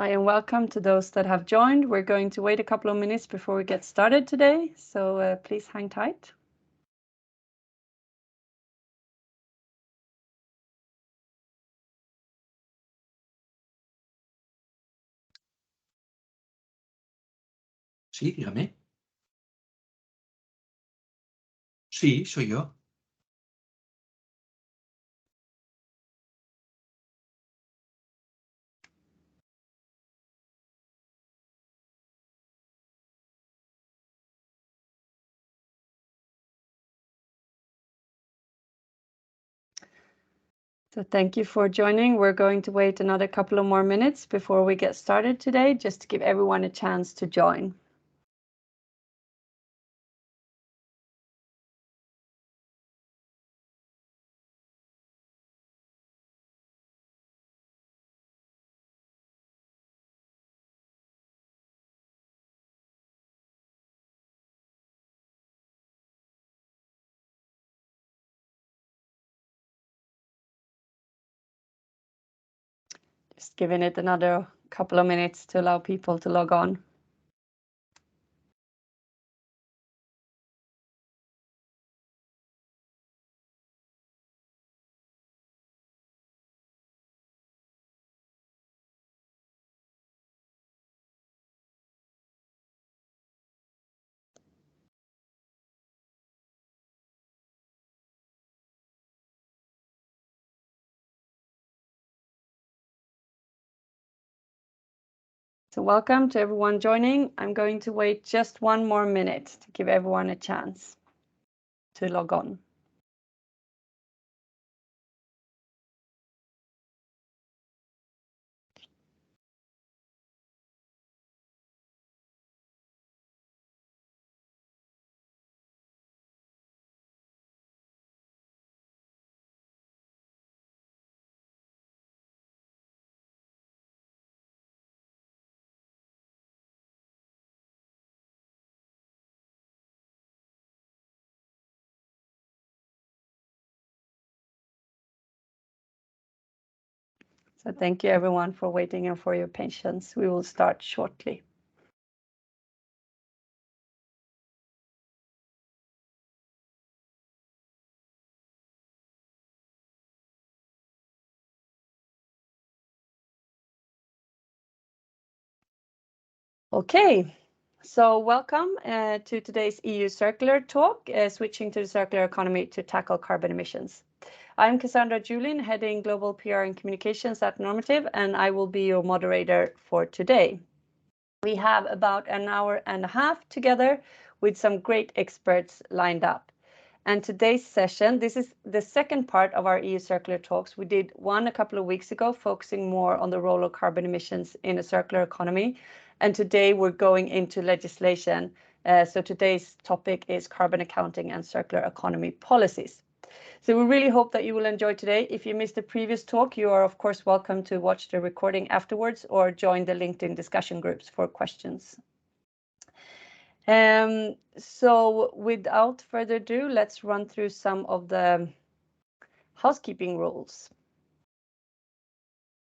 Hi and welcome to those that have joined. We're going to wait a couple of minutes before we get started today, so please hang tight. Sí, dígame. Sí, soy yo. So thank you for joining. We're going to wait another couple of more minutes before we get started today, just to give everyone a chance to join. Just giving it another couple of minutes to allow people to log on. So welcome to everyone joining. I'm going to wait just one more minute to give everyone a chance to log on. So thank you everyone for waiting and for your patience. We will start shortly. Okay, so welcome to today's EU Circular Talk, switching to the circular economy to tackle carbon emissions. I'm Cassandra Julin, heading Global PR and Communications at Normative, and I will be your moderator for today. We have about an hour and a half together with some great experts lined up. And today's session, this is the second part of our EU Circular Talks. We did one a couple of weeks ago, focusing more on the role of carbon emissions in a circular economy. And today we're going into legislation. So today's topic is carbon accounting and circular economy policies. So we really hope that you will enjoy today. If you missed the previous talk, you are of course welcome to watch the recording afterwards or join the LinkedIn discussion groups for questions. So without further ado, let's run through some of the housekeeping rules.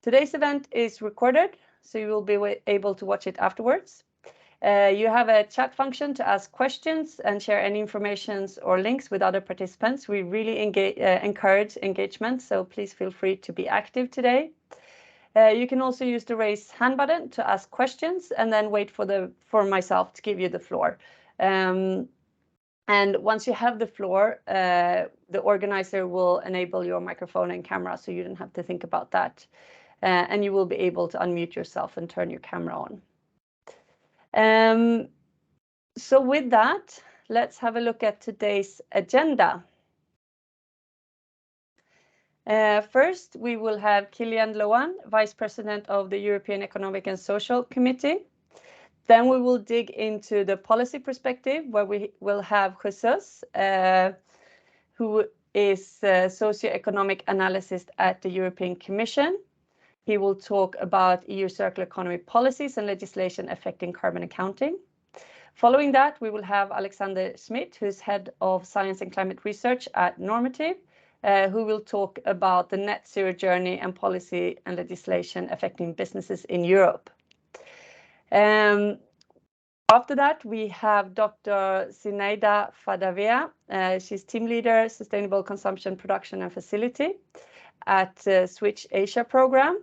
Today's event is recorded, so you will be able to watch it afterwards. You have a chat function to ask questions and share any information or links with other participants. We really encourage engagement, so please feel free to be active today. You can also use the raise hand button to ask questions and then wait for myself to give you the floor. And once you have the floor, the organizer will enable your microphone and camera, so you don't have to think about that. And you will be able to unmute yourself and turn your camera on. So with that, let's have a look at today's agenda. First, we will have Kilian Loan, Vice President of the European Economic and Social Committee. Then we will dig into the policy perspective, where we will have Jesus, who is a socioeconomic analyst at the European Commission. He will talk about EU circular economy policies and legislation affecting carbon accounting. Following that, we will have Alexander Schmidt, who's head of science and climate research at Normative, who will talk about the net zero journey and policy and legislation affecting businesses in Europe. After that, we have Dr. Zinaida Fadavea. She's team leader, sustainable consumption, production and facility at Switch Asia program.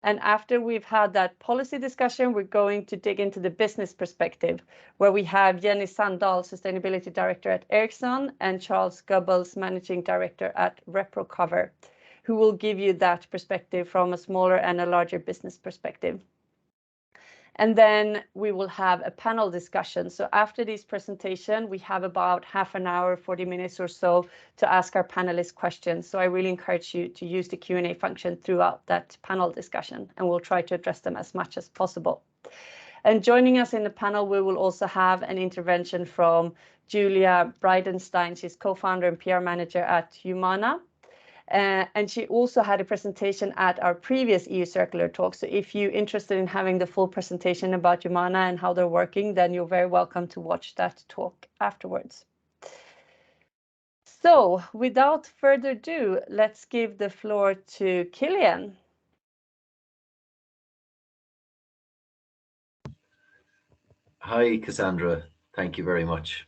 And after we've had that policy discussion, we're going to dig into the business perspective, where we have Jenny Sandal, Sustainability Director at Ericsson, and Charles Goebbels, Managing Director at ReproCover, who will give you that perspective from a smaller and a larger business perspective. And then we will have a panel discussion. So after this presentation, we have about half an hour, 40 minutes or so to ask our panelists questions. So I really encourage you to use the Q&A function throughout that panel discussion, and we'll try to address them as much as possible. And joining us in the panel, we will also have an intervention from Julia Bradstein. She's co-founder and PR manager at Humana. And she also had a presentation at our previous EU Circular talk. So if you're interested in having the full presentation about Humana and how they're working, then you're very welcome to watch that talk afterwards. So without further ado, let's give the floor to Killian. Hi, Cassandra. Thank you very much.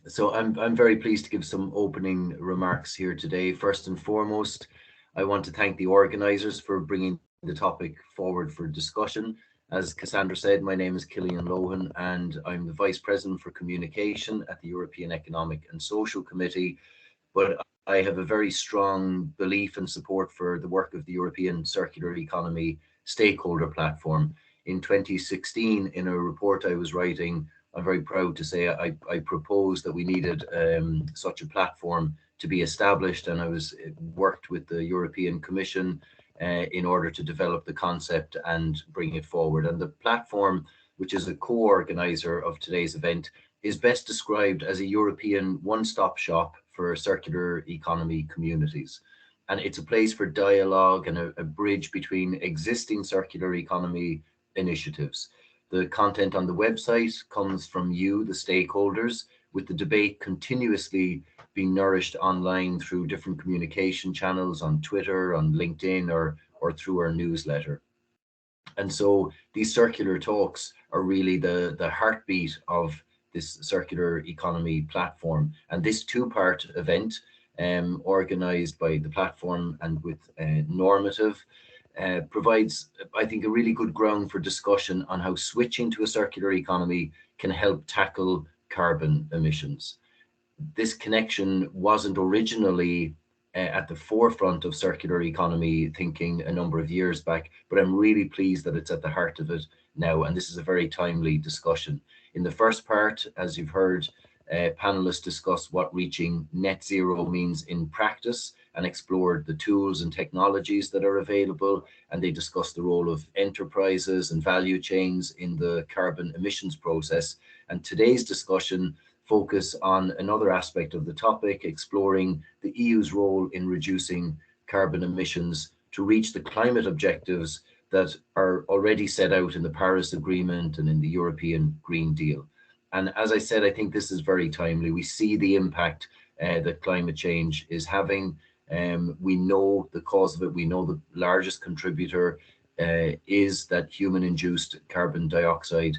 So I'm very pleased to give some opening remarks here today. First and foremost, I want to thank the organizers for bringing the topic forward for discussion. As Cassandra said, my name is Killian Lohan, and I'm the Vice President for Communication at the European Economic and Social Committee. But I have a very strong belief and support for the work of the European Circular Economy Stakeholder Platform. In 2016, in a report I was writing, I'm very proud to say I proposed that we needed such a platform to be established, and I worked with the European Commission in order to develop the concept and bring it forward. And the platform, which is a co-organizer of today's event, is best described as a European one-stop shop for circular economy communities. And it's a place for dialogue and a bridge between existing circular economy initiatives. The content on the website comes from you, the stakeholders, with the debate continuously being nourished online through different communication channels on Twitter, on LinkedIn, or through our newsletter. And so these circular talks are really the heartbeat of this circular economy platform. And this two-part event, organized by the platform and with Normative, provides, I think, a really good ground for discussion on how switching to a circular economy can help tackle carbon emissions. This connection wasn't originally at the forefront of circular economy thinking a number of years back, but I'm really pleased that it's at the heart of it now, and this is a very timely discussion. In the first part, as you've heard, panelists discuss what reaching net zero means in practice and explored the tools and technologies that are available, and they discussed the role of enterprises and value chains in the carbon emissions process. And today's discussion focus on another aspect of the topic, exploring the EU's role in reducing carbon emissions to reach the climate objectives that are already set out in the Paris Agreement and in the European Green Deal. And as I said, I think this is very timely. We see the impact that climate change is having. We know the cause of it. We know the largest contributor is that human-induced carbon dioxide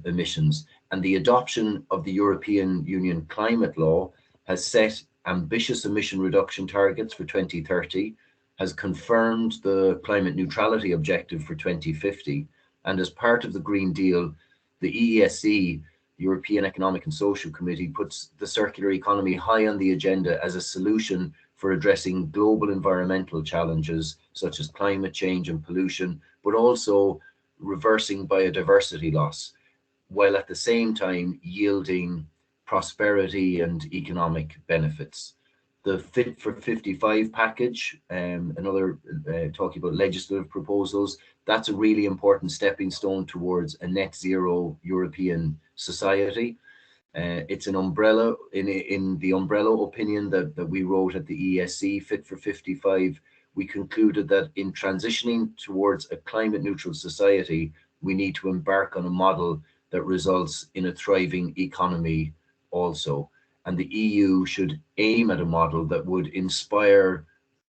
emissions. And the adoption of the European Union climate law has set ambitious emission reduction targets for 2030, has confirmed the climate neutrality objective for 2050. And as part of the Green Deal, the EESC, European Economic and Social Committee, puts the circular economy high on the agenda as a solution for addressing global environmental challenges such as climate change and pollution, but also reversing biodiversity loss, while at the same time yielding prosperity and economic benefits. The Fit for 55 package, another talking about legislative proposals, that's a really important stepping stone towards a net zero European society. It's an umbrella, in the umbrella opinion that we wrote at the ESC, Fit for 55, we concluded that in transitioning towards a climate neutral society, we need to embark on a model that results in a thriving economy also. And the EU should aim at a model that would inspire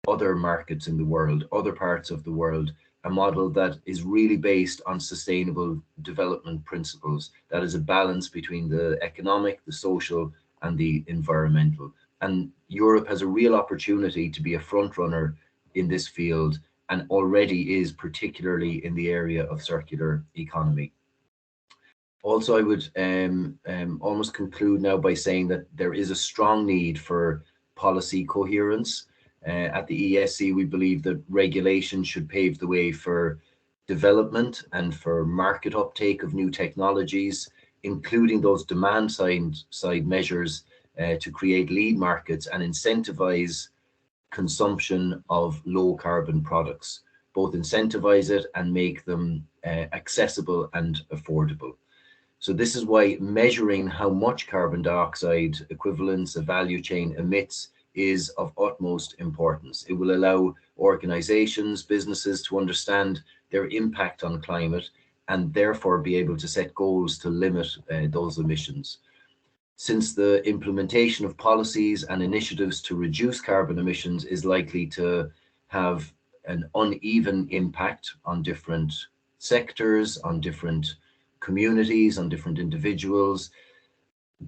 other markets in the world, other parts of the world, a model that is really based on sustainable development principles. That is a balance between the economic, the social, and the environmental. And Europe has a real opportunity to be a front runner in this field, and already is, particularly in the area of circular economy. Also, I would almost conclude now by saying that there is a strong need for policy coherence. At the ESC, we believe that regulation should pave the way for development and for market uptake of new technologies, including those demand side measures to create lead markets and incentivize consumption of low carbon products, both incentivize it and make them accessible and affordable. So this is why measuring how much carbon dioxide equivalents a value chain emits is of utmost importance. It will allow organizations, businesses to understand their impact on climate and therefore be able to set goals to limit those emissions. Since the implementation of policies and initiatives to reduce carbon emissions is likely to have an uneven impact on different sectors, on different communities, on different individuals,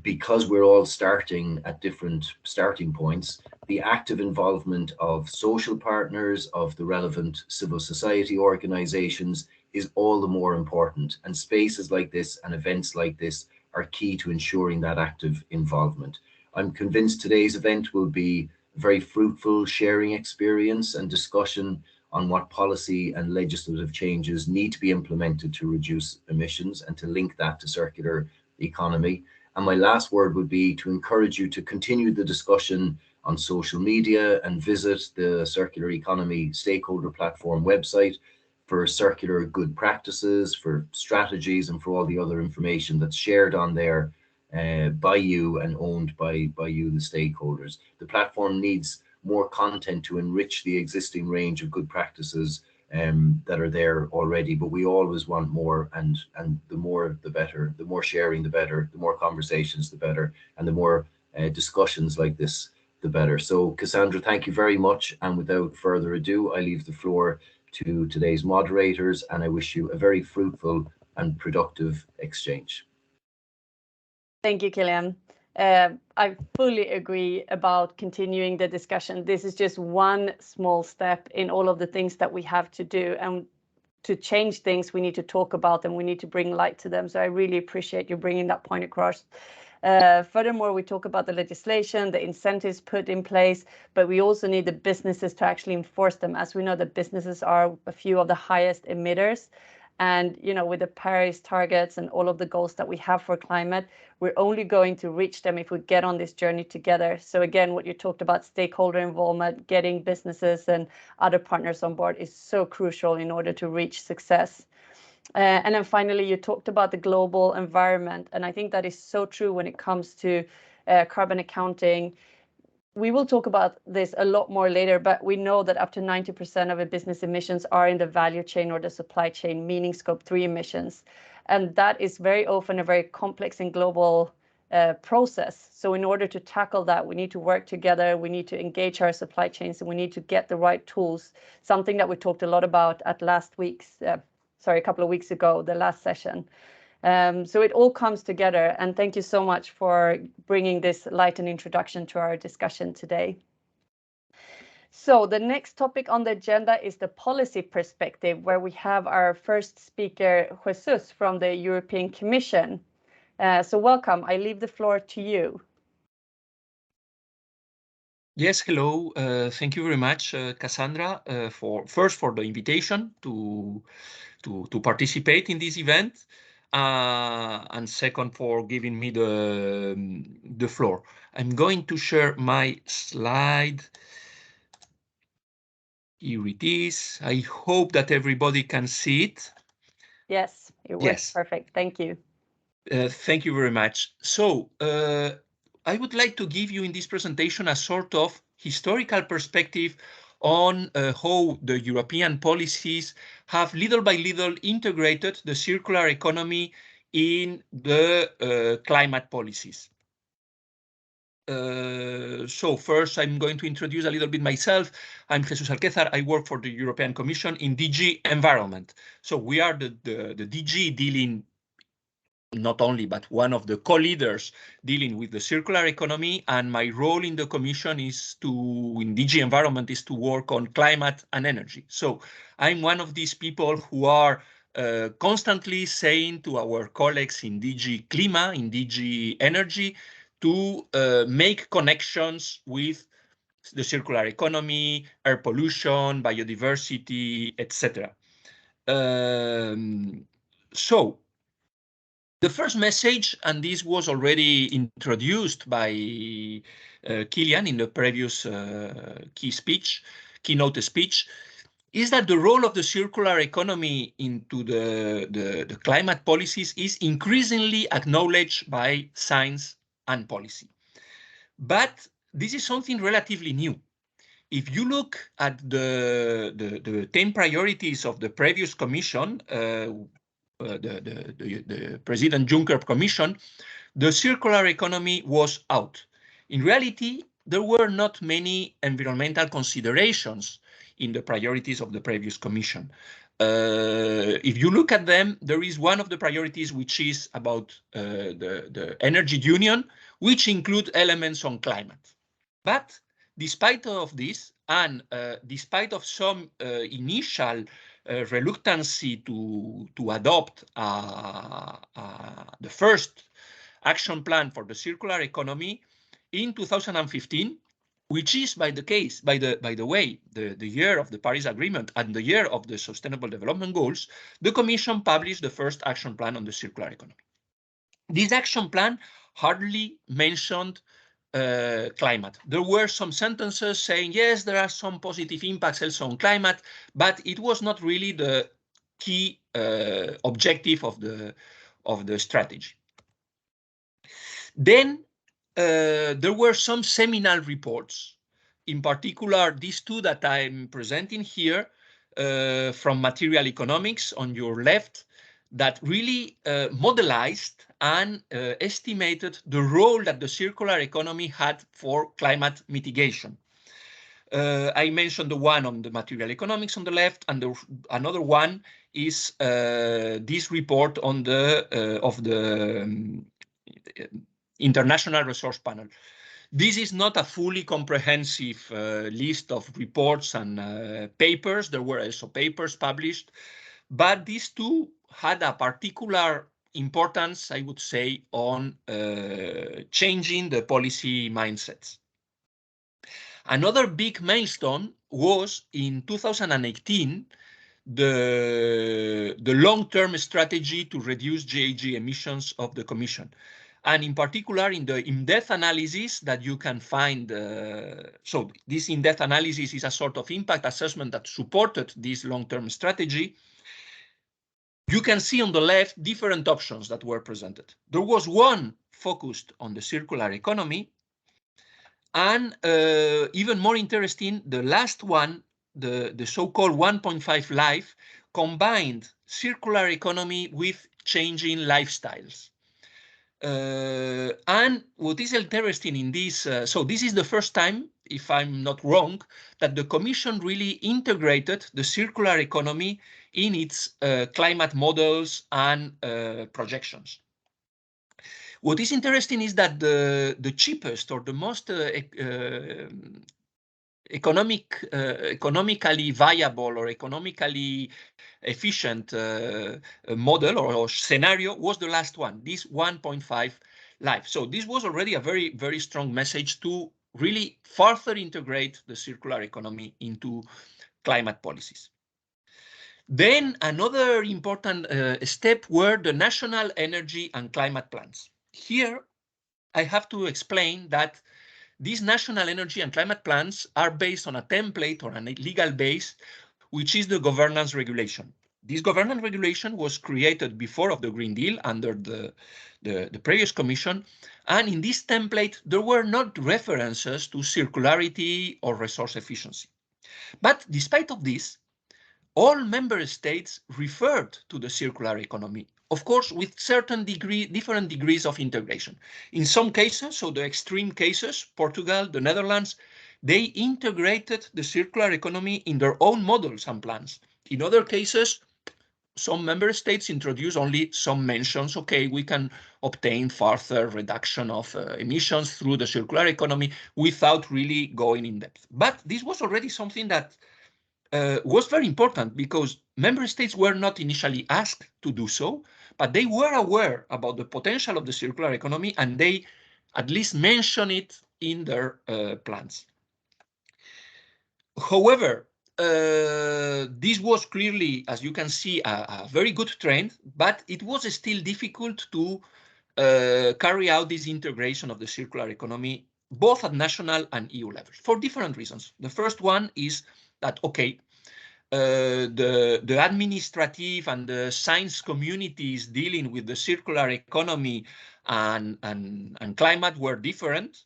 because we're all starting at different starting points, the active involvement of social partners, of the relevant civil society organizations is all the more important. And spaces like this and events like this are key to ensuring that active involvement. I'm convinced today's event will be a very fruitful sharing experience and discussion on what policy and legislative changes need to be implemented to reduce emissions and to link that to circular economy. And my last word would be to encourage you to continue the discussion on social media and visit the Circular Economy Stakeholder Platform website for circular good practices, for strategies, and for all the other information that's shared on there by you and owned by you, the stakeholders. The platform needs more content to enrich the existing range of good practices that are there already, but we always want more, and the more the better. The more sharing the better, the more conversations the better, and the more discussions like this the better. So Cassandra, thank you very much, and without further ado, I leave the floor to today's moderators, and I wish you a very fruitful and productive exchange. Thank you, Killian. I fully agree about continuing the discussion. This is just one small step in all of the things that we have to do, and to change things, we need to talk about them, we need to bring light to them. So I really appreciate you bringing that point across. Furthermore, we talk about the legislation, the incentives put in place, but we also need the businesses to actually enforce them. As we know, the businesses are a few of the highest emitters. And, you know, with the Paris targets and all of the goals that we have for climate, we're only going to reach them if we get on this journey together. So again, what you talked about, stakeholder involvement, getting businesses and other partners on board is so crucial in order to reach success. And then finally, you talked about the global environment. And I think that is so true when it comes to carbon accounting. We will talk about this a lot more later, but we know that up to 90% of a business emissions are in the value chain or the supply chain, meaning scope 3 emissions. And that is very often a very complex and global process. So in order to tackle that, we need to work together, we need to engage our supply chains, and we need to get the right tools, something that we talked a lot about at a couple of weeks ago, the last session. So it all comes together, and thank you so much for bringing this light and introduction to our discussion today. So the next topic on the agenda is the policy perspective, where we have our first speaker, Jesus, from the European Commission. So welcome, I leave the floor to you. Yes, hello. Thank you very much, Cassandra, for the invitation to participate in this event, and second for giving me the floor. I'm going to share my slide. Here it is. I hope that everybody can see it. Yes, it works perfect. Thank you. Thank you very much. So I would like to give you in this presentation a sort of historical perspective on how the European policies have little by little integrated the circular economy in the climate policies. So first, I'm going to introduce a little bit myself. I'm Jesus Alquezar. I work for the European Commission in DG Environment. So we are the DG dealing not only, but one of the co-leaders dealing with the circular economy. And my role in the Commission is in DG Environment is to work on climate and energy. So I'm one of these people who are constantly saying to our colleagues in DG Klima, in DG Energy, to make connections with the circular economy, air pollution, biodiversity, etc. So the first message, and this was already introduced by Kilian in the previous keynote speech, is that the role of the circular economy into the climate policies is increasingly acknowledged by science and policy. But this is something relatively new. If you look at the 10 priorities of the previous commission, the President Juncker Commission, the circular economy was out. In reality, there were not many environmental considerations in the priorities of the previous commission. If you look at them, there is one of the priorities which is about the energy union, which include elements on climate. But despite of this, and despite of some initial reluctancy to adopt the first action plan for the circular economy in 2015, which is by the way, the year of the Paris Agreement and the year of the Sustainable Development Goals, the Commission published the first action plan on the circular economy. This action plan hardly mentioned climate. There were some sentences saying, yes, there are some positive impacts also on climate, but it was not really the key objective of the strategy. Then there were some seminal reports, in particular these two that I'm presenting here from Material Economics on your left, that really modelized and estimated the role that the circular economy had for climate mitigation. I mentioned the one on the Material Economics on the left, and another one is this report on of the International Resource Panel. This is not a fully comprehensive list of reports and papers. There were also papers published, but these two had a particular importance, I would say, on changing the policy mindsets. Another big milestone was in 2018, the long-term strategy to reduce GHG emissions of the Commission. And in particular, in the in-depth analysis that you can find, so this in-depth analysis is a sort of impact assessment that supported this long-term strategy. You can see on the left different options that were presented. There was one focused on the circular economy, and even more interesting, the last one, the so-called 1.5 life, combined circular economy with changing lifestyles. And what is interesting in this, so this is the first time, if I'm not wrong, that the Commission really integrated the circular economy in its climate models and projections. What is interesting is that the cheapest or the most economically viable or economically efficient model or scenario was the last one, this 1.5 life. So this was already a very, very strong message to really further integrate the circular economy into climate policies. Then another important step were the national energy and climate plans. Here, I have to explain that these national energy and climate plans are based on a template or a legal base, which is the governance regulation. This governance regulation was created before of the Green Deal under the previous commission. And in this template, there were not references to circularity or resource efficiency. But despite of this, all member states referred to the circular economy of course, with different degrees of integration. In some cases, so the extreme cases, Portugal, the Netherlands, they integrated the circular economy in their own models and plans. In other cases, some member states introduce only some mentions. Okay, we can obtain further reduction of emissions through the circular economy without really going in depth. But this was already something that was very important because member states were not initially asked to do so, but they were aware about the potential of the circular economy and they at least mention it in their plans. However, this was clearly, as you can see, a very good trend, but it was still difficult to carry out this integration of the circular economy, both at national and EU levels, for different reasons. The first one is that, okay, the administrative and the science communities dealing with the circular economy and climate were different.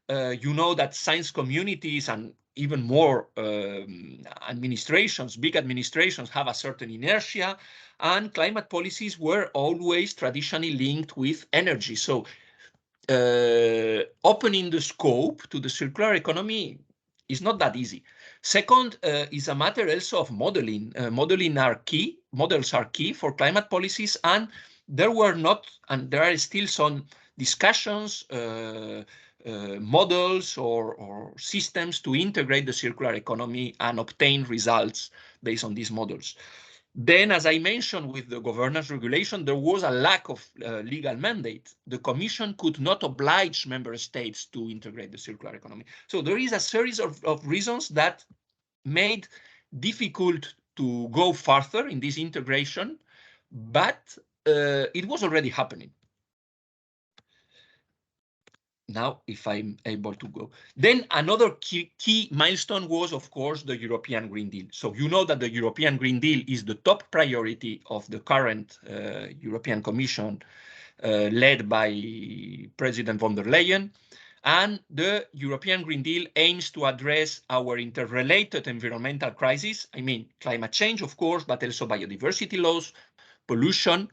You know that science communities and even more administrations, big administrations, have a certain inertia, and climate policies were always traditionally linked with energy. So opening the scope to the circular economy is not that easy. Second, is a matter also of modeling. Models are key for climate policies, and there were not, and there are still some discussions, models or systems to integrate the circular economy and obtain results based on these models. Then, as I mentioned, with the governance regulation, there was a lack of legal mandate. The Commission could not oblige member states to integrate the circular economy. So there is a series of reasons that made difficult to go further in this integration, but it was already happening. Now, if I'm able to go. Then another key milestone was, of course, the European Green Deal. So you know that the European Green Deal is the top priority of the current European Commission led by President von der Leyen. And the European Green Deal aims to address our interrelated environmental crisis. I mean, climate change, of course, but also biodiversity loss, pollution,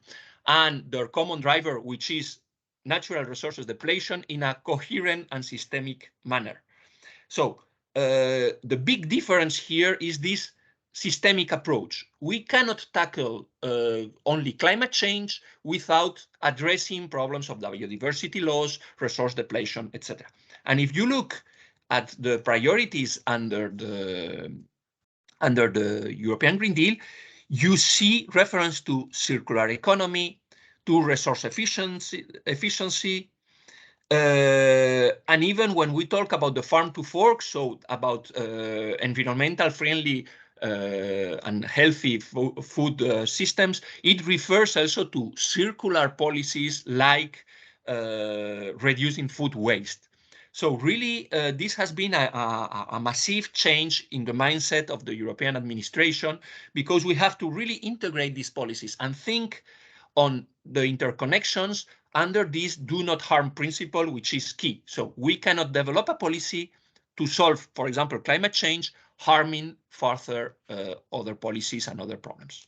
and their common driver, which is natural resources depletion, in a coherent and systemic manner. So the big difference here is this systemic approach. We cannot tackle only climate change without addressing problems of biodiversity loss, resource depletion, etc. And if you look at the priorities under the European Green Deal, you see reference to circular economy, to resource efficiency, and even when we talk about the farm to fork, so about environmental friendly and healthy food systems, it refers also to circular policies like reducing food waste. So really, this has been a massive change in the mindset of the European administration, because we have to really integrate these policies and think on the interconnections under this do not harm principle, which is key. So we cannot develop a policy to solve, for example, climate change, harming further other policies and other problems.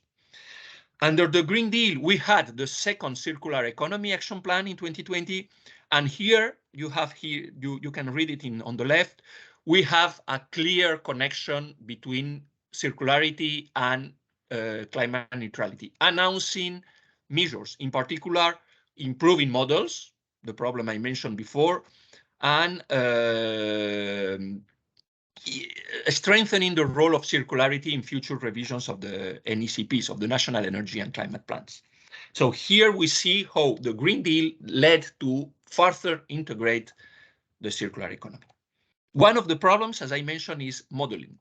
Under the Green Deal, we had the second Circular Economy Action Plan in 2020. And here you can read it on the left. We have a clear connection between circularity and climate neutrality, announcing measures, in particular, improving models, the problem I mentioned before, and strengthening the role of circularity in future revisions of the NECPs, of the National Energy and Climate Plans. So here we see how the Green Deal led to further integrate the circular economy. One of the problems, as I mentioned, is modeling.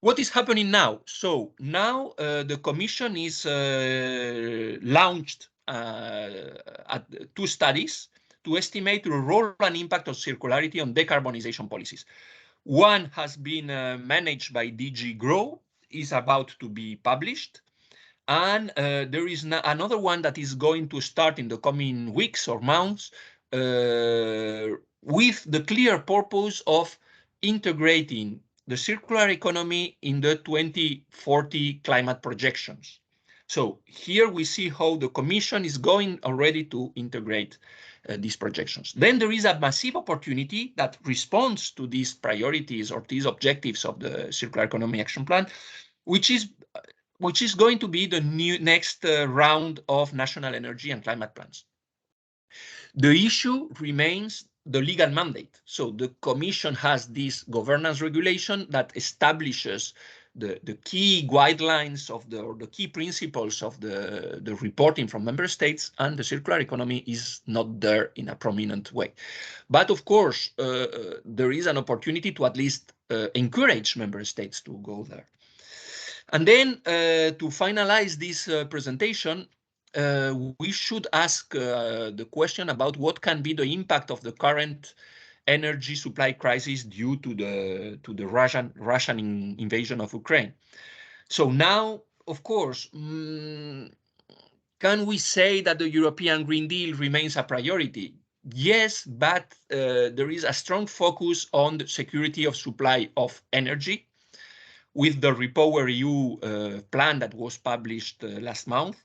What is happening now? So now the Commission is launched at 2 studies to estimate the role and impact of circularity on decarbonization policies. One has been managed by DG GROW, is about to be published. And there is another one that is going to start in the coming weeks or months with the clear purpose of integrating the circular economy in the 2040 climate projections. So here we see how the Commission is going already to integrate these projections. Then there is a massive opportunity that responds to these priorities or these objectives of the Circular Economy Action Plan, which is going to be the next round of national energy and climate plans. The issue remains the legal mandate. So the Commission has this governance regulation that establishes the key guidelines of the key principles of the reporting from member states, and the circular economy is not there in a prominent way. But of course, there is an opportunity to at least encourage member states to go there. And then to finalize this presentation, we should ask the question about what can be the impact of the current energy supply crisis due to the Russian invasion of Ukraine. So now, of course, can we say that the European Green Deal remains a priority? Yes, but there is a strong focus on the security of supply of energy, with the REPowerEU plan that was published last month.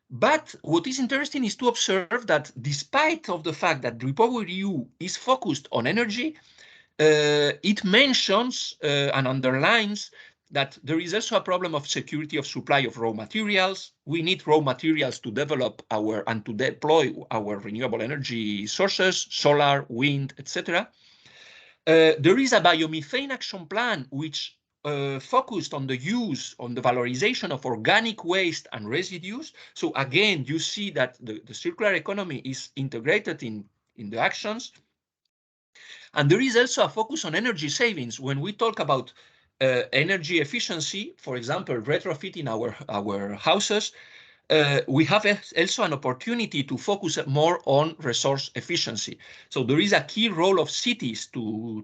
But what is interesting is to observe that despite of the fact that REPowerEU is focused on energy, it mentions and underlines that there is also a problem of security of supply of raw materials. We need raw materials to develop and to deploy our renewable energy sources, solar, wind, etc. There is a biomethane action plan which focused on the use, on the valorization of organic waste and residues. So again, you see that the circular economy is integrated in the actions. And there is also a focus on energy savings. When we talk about energy efficiency, for example, retrofitting our houses, we have also an opportunity to focus more on resource efficiency. So there is a key role of cities to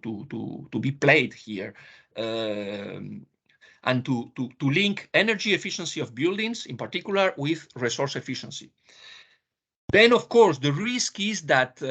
be played here, and to link energy efficiency of buildings in particular with resource efficiency. Then, of course, the risk is that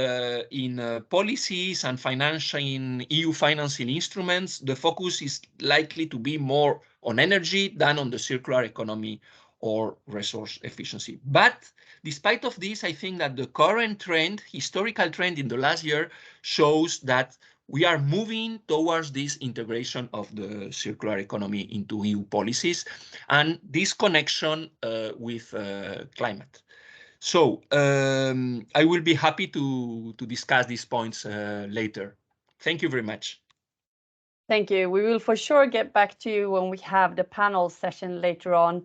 in policies and financing, EU financing instruments, the focus is likely to be more on energy than on the circular economy or resource efficiency. But despite of this, I think that the current trend, historical trend in the last year, shows that we are moving towards this integration of the circular economy into EU policies and this connection with climate. So I will be happy to discuss these points later. Thank you very much. Thank you. We will for sure get back to you when we have the panel session later on.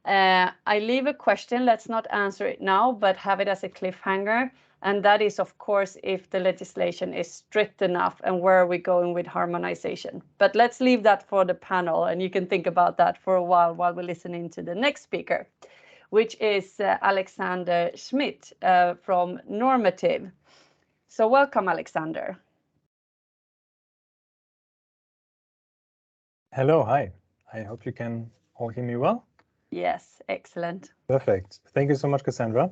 I leave a question, let's not answer it now, but have it as a cliffhanger. And that is, of course, if the legislation is strict enough and where are we going with harmonization. But let's leave that for the panel, and you can think about that for a while we're listening to the next speaker, which is Alexander Schmidt from Normative. So welcome, Alexander. Hello, hi. I hope you can all hear me well. Yes, excellent. Perfect. Thank you so much, Cassandra.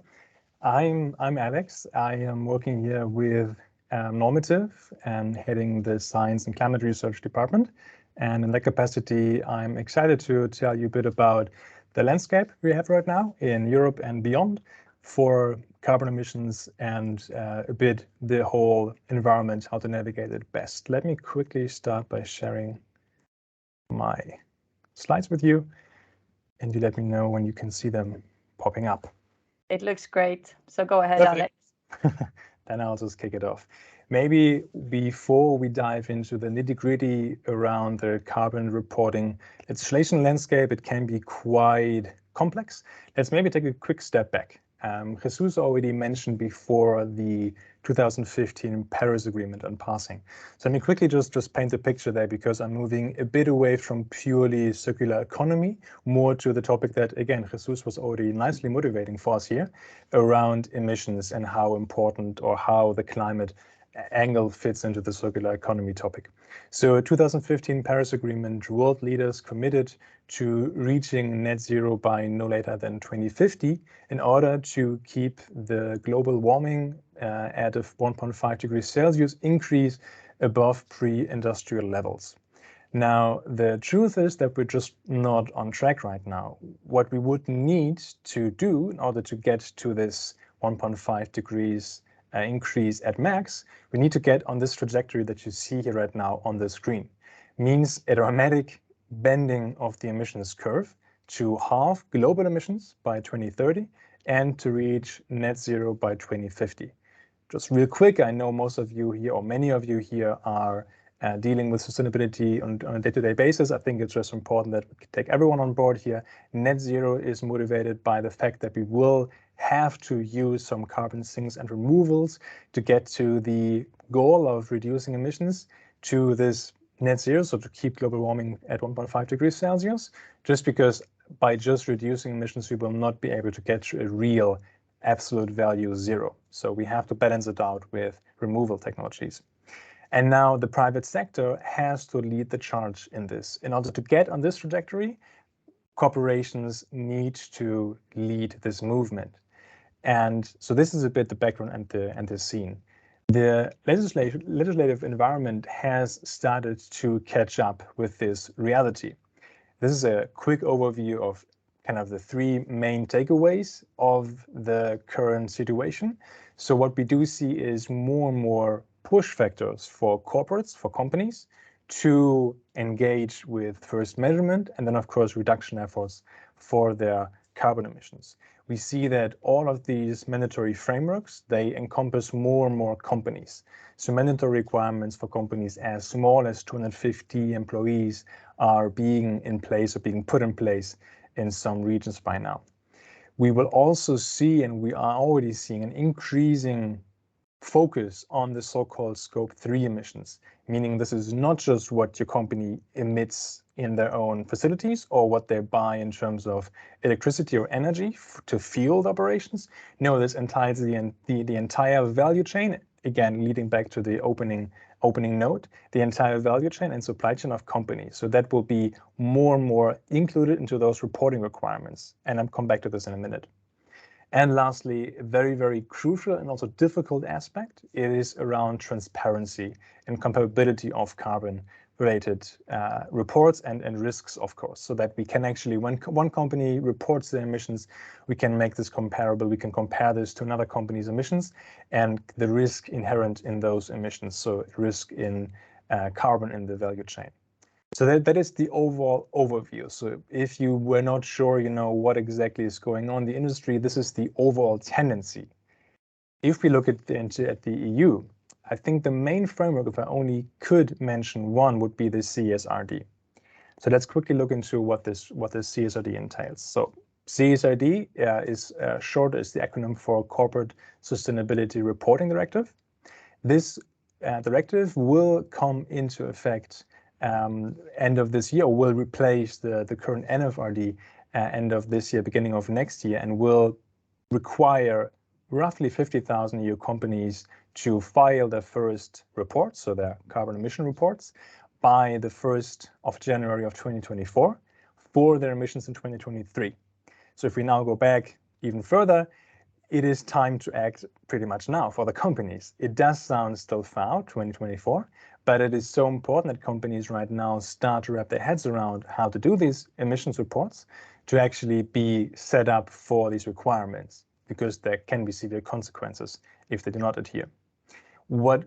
I'm Alex. I am working here with Normative and heading the Science and Climate Research Department. And in that capacity, I'm excited to tell you a bit about the landscape we have right now in Europe and beyond for carbon emissions and a bit the whole environment, how to navigate it best. Let me quickly start by sharing my slides with you, and you let me know when you can see them popping up. It looks great. So go ahead, Perfect. Alex. Then I'll just kick it off. Maybe before we dive into the nitty-gritty around the carbon reporting legislation landscape, it can be quite complex. Let's maybe take a quick step back. Jesus already mentioned before the 2015 Paris Agreement on passing. So let me quickly just paint the picture there, because I'm moving a bit away from purely circular economy, more to the topic that, again, Jesus was already nicely motivating for us here around emissions and how important or how the climate angle fits into the circular economy topic. So 2015 Paris Agreement, world leaders committed to reaching net zero by no later than 2050 in order to keep the global warming at a 1.5 degrees Celsius increase above pre-industrial levels. Now, the truth is that we're just not on track right now. What we would need to do in order to get to this 1.5 degrees increase at max, we need to get on this trajectory that you see here right now on the screen. Means a dramatic bending of the emissions curve to halve global emissions by 2030 and to reach net zero by 2050. Just real quick, I know most of you here, or many of you here, are dealing with sustainability on a day-to-day basis. I think it's just important that we take everyone on board here. Net zero is motivated by the fact that we will have to use some carbon sinks and removals to get to the goal of reducing emissions to this net zero, so to keep global warming at 1.5 degrees Celsius, just because by just reducing emissions, we will not be able to get to a real absolute value zero. So we have to balance it out with removal technologies. And now the private sector has to lead the charge in this. In order to get on this trajectory, corporations need to lead this movement. And so this is a bit the background and the scene. The legislative environment has started to catch up with this reality. This is a quick overview of kind of the three main takeaways of the current situation. So what we do see is more and more push factors for corporates, for companies, to engage with first measurement and then, of course, reduction efforts for their carbon emissions. We see that all of these mandatory frameworks, they encompass more and more companies. So mandatory requirements for companies as small as 250 employees are being in place or being put in place in some regions by now. We will also see, and we are already seeing, an increasing focus on the so-called Scope 3 emissions, meaning this is not just what your company emits in their own facilities or what they buy in terms of electricity or energy to fuel the operations. No, this entails the entire value chain, again, leading back to the opening note, the entire value chain and supply chain of companies. So that will be more and more included into those reporting requirements. And I'll come back to this in a minute. And lastly, a very, very crucial and also difficult aspect, it is around transparency and comparability of carbon-related reports and risks, of course, so that we can actually, when one company reports their emissions, we can make this comparable. We can compare this to another company's emissions and the risk inherent in those emissions, so risk in carbon in the value chain. So that is the overall overview. So if you were not sure, what exactly is going on in the industry, this is the overall tendency. If we look at the EU, I think the main framework, if I only could mention one, would be the CSRD. So let's quickly look into what this CSRD entails. So CSRD is short as the acronym for Corporate Sustainability Reporting Directive. This directive will come into effect end of this year, will replace the current NFRD end of this year, beginning of next year, and will require roughly 50,000 EU companies to file their first reports, so their carbon emission reports, by the 1st of January of 2024 for their emissions in 2023. So if we now go back even further, it is time to act pretty much now for the companies. It does sound still far, 2024, but it is so important that companies right now start to wrap their heads around how to do these emissions reports to actually be set up for these requirements, because there can be severe consequences if they do not adhere. What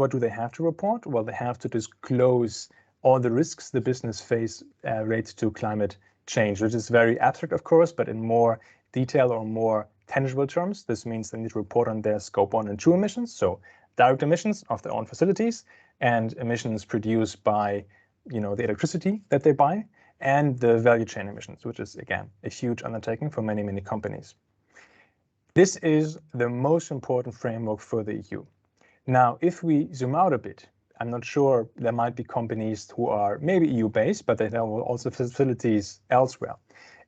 do they have to report? Well, they have to disclose all the risks the business face related to climate change, which is very abstract, of course, but in more detail or more tangible terms, this means they need to report on their Scope 1 and 2 emissions, so direct emissions of their own facilities and emissions produced by the electricity that they buy, and the value chain emissions, which is, again, a huge undertaking for many, many companies. This is the most important framework for the EU. Now, if we zoom out a bit, I'm not sure, there might be companies who are maybe EU-based, but they have also facilities elsewhere.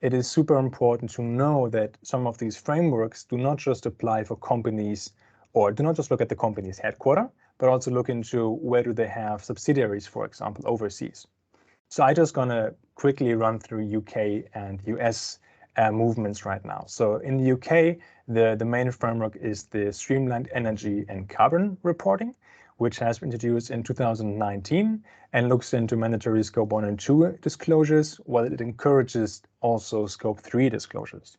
It is super important to know that some of these frameworks do not just apply for companies, or do not just look at the company's headquarters, but also look into where do they have subsidiaries, for example, overseas. So I'm just going to quickly run through UK and US movements right now. So in the UK, the main framework is the Streamlined Energy and Carbon Reporting, which has been introduced in 2019 and looks into mandatory Scope 1 and 2 disclosures, while it encourages also Scope 3 disclosures.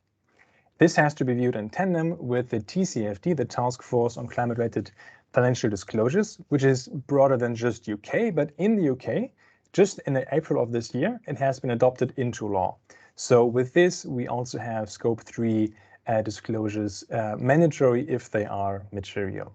This has to be viewed in tandem with the TCFD, the Task Force on Climate-Related Financial Disclosures, which is broader than just UK, but in the UK, just in April of this year, it has been adopted into law. So with this, we also have Scope 3 disclosures mandatory if they are material.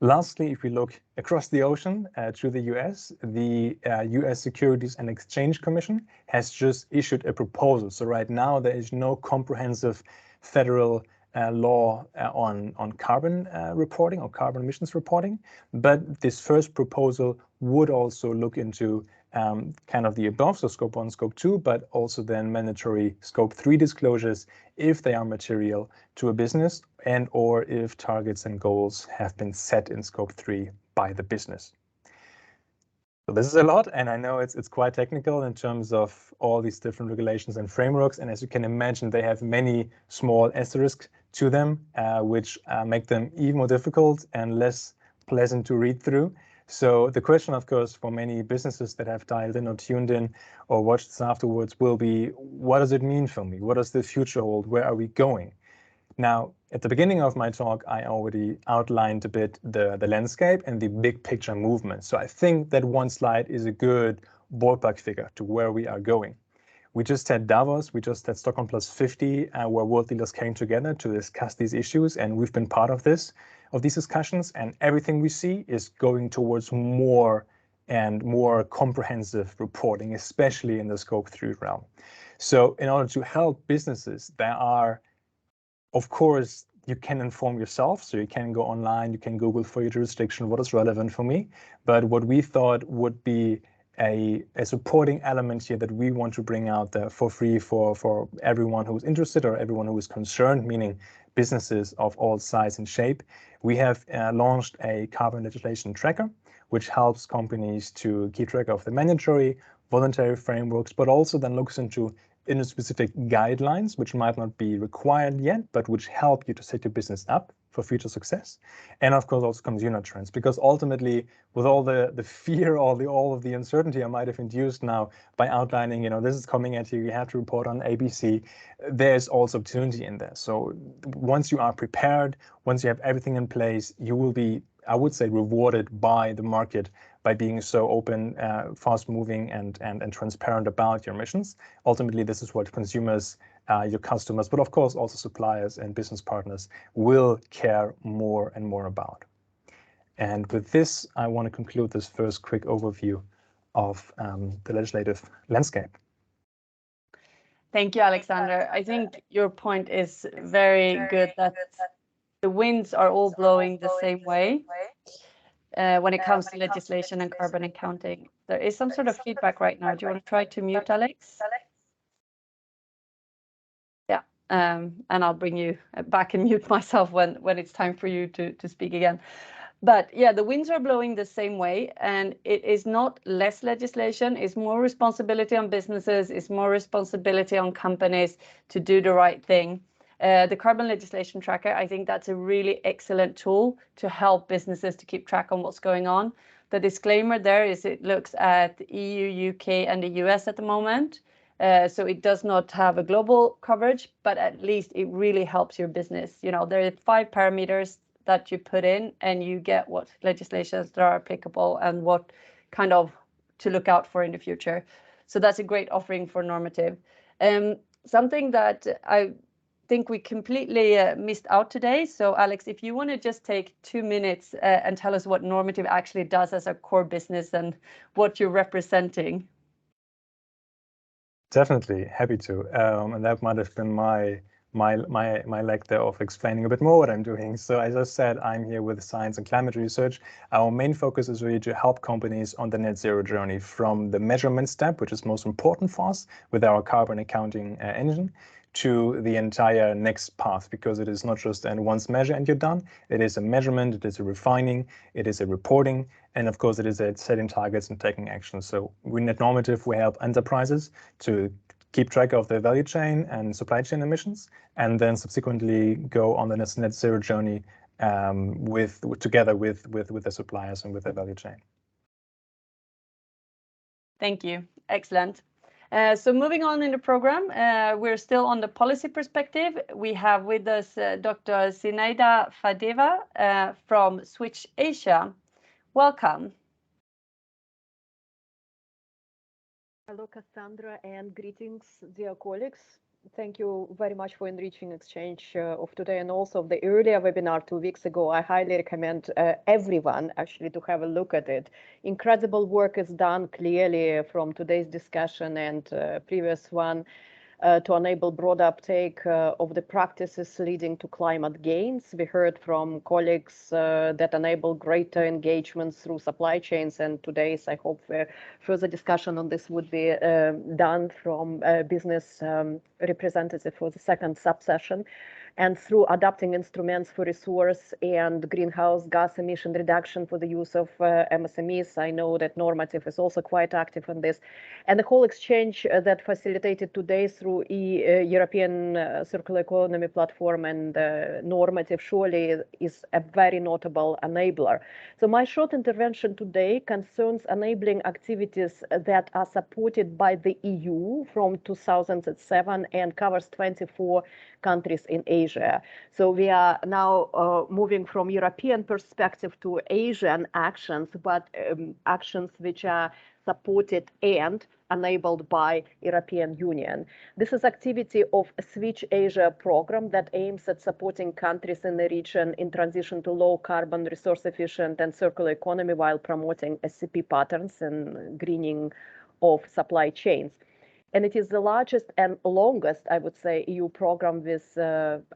Lastly, if we look across the ocean to the US, the US Securities and Exchange Commission has just issued a proposal. So right now there is no comprehensive federal law on carbon reporting or carbon emissions reporting, but this first proposal would also look into kind of the above, so Scope 1, Scope 2, but also then mandatory Scope 3 disclosures if they are material to a business and or if targets and goals have been set in Scope 3 by the business. So this is a lot, and I know it's quite technical in terms of all these different regulations and frameworks, and as you can imagine, they have many small asterisks to them, which make them even more difficult and less pleasant to read through. So the question, of course, for many businesses that have dialed in or tuned in or watched this afterwards will be, what does it mean for me? What does the future hold? Where are we going? Now, at the beginning of my talk, I already outlined a bit the landscape and the big picture movement. So I think that one slide is a good ballpark figure to where we are going. We just had Davos, we just had Stockholm Plus 50, where world leaders came together to discuss these issues, and we've been part of these discussions, and everything we see is going towards more and more comprehensive reporting, especially in the Scope 3 realm. So in order to help businesses, there are, of course, you can inform yourself, so you can go online, you can Google for your jurisdiction, what is relevant for me, but what we thought would be a supporting element here that we want to bring out there for free for everyone who is interested or everyone who is concerned, meaning businesses of all size and shape. We have launched a carbon legislation tracker, which helps companies to keep track of the mandatory, voluntary frameworks, but also then looks into industry-specific guidelines, which might not be required yet, but which help you to set your business up for future success. And of course, also consumer trends, because ultimately, with all the fear, all of the uncertainty I might have induced now by outlining, this is coming at you, you have to report on ABC, there's also opportunity in there. So once you are prepared, once you have everything in place, you will be, I would say, rewarded by the market by being so open, fast-moving, and transparent about your emissions. Ultimately, this is what consumers, your customers, but of course also suppliers and business partners will care more and more about. And with this, I want to conclude this first quick overview of the legislative landscape. Thank you, Alexander. I think your point is very good that the winds are all blowing the same way. When it comes to legislation and carbon accounting. There is some sort of feedback right now. Do you want to try to mute, Alex? Yeah, and I'll bring you back and mute myself when it's time for you to speak again. But yeah, the winds are blowing the same way, and it is not less legislation, it's more responsibility on businesses, it's more responsibility on companies to do the right thing. The carbon legislation tracker, I think that's a really excellent tool to help businesses to keep track on what's going on. The disclaimer there is it looks at the EU, UK, and the US at the moment. So it does not have a global coverage, but at least it really helps your business. There are 5 parameters that you put in, and you get what legislations that are applicable and what kind of to look out for in the future. So that's a great offering for Normative. Something that I think we completely missed out today. So Alex, if you want to just take 2 minutes and tell us what Normative actually does as a core business and what you're representing. Definitely, happy to. And that might have been my leg there of explaining a bit more what I'm doing. So as I said, I'm here with science and climate research. Our main focus is really to help companies on the net zero journey from the measurement step, which is most important for us with our carbon accounting engine, to the entire next path, because it is not just an once measure and you're done. It is a measurement, it is a refining, it is a reporting, and of course it is a setting targets and taking action. So at Normative, we help enterprises to keep track of their value chain and supply chain emissions, and then subsequently go on the net zero journey together with the suppliers and with the value chain. Thank you. Excellent. So moving on in the program, we're still on the policy perspective. We have with us Dr. Zinaida Fadeva from Switch Asia. Welcome. Hello, Cassandra, and greetings, dear colleagues. Thank you very much for enriching exchange of today and also of the earlier webinar 2 weeks ago. I highly recommend everyone actually to have a look at it. Incredible work is done clearly from today's discussion and previous one to enable broad uptake of the practices leading to climate gains. We heard from colleagues that enable greater engagement through supply chains, and today's, I hope, further discussion on this would be done from business representative for the second subsession. And through adapting instruments for resource and greenhouse gas emission reduction for the use of MSMEs. I know that Normative is also quite active in this. And the whole exchange that facilitated today through European Circular Economy Platform and Normative surely is a very notable enabler. So my short intervention today concerns enabling activities that are supported by the EU from 2007 and covers 24 countries in Asia. So we are now moving from European perspective to Asian actions, but actions which are supported and enabled by European Union. This is activity of a Switch Asia program that aims at supporting countries in the region in transition to low carbon, resource efficient and circular economy while promoting SCP patterns and greening of supply chains. And it is the largest and longest, I would say, EU program with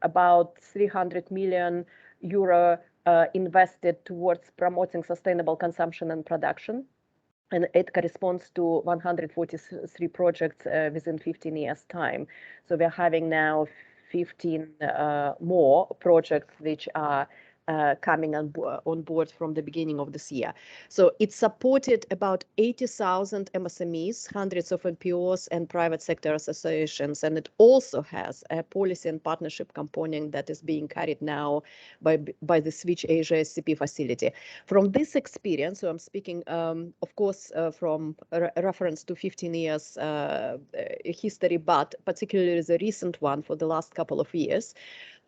about 300 million euro invested towards promoting sustainable consumption and production. And it corresponds to 143 projects within 15 years' time. So we're having now 15 more projects which are coming on board from the beginning of this year. So it supported about 80,000 MSMEs, hundreds of NPOs and private sector associations. And it also has a policy and partnership component that is being carried now by the Switch Asia SCP facility. From this experience, so I'm speaking, of course, from reference to 15 years history, but particularly the recent one for the last couple of years,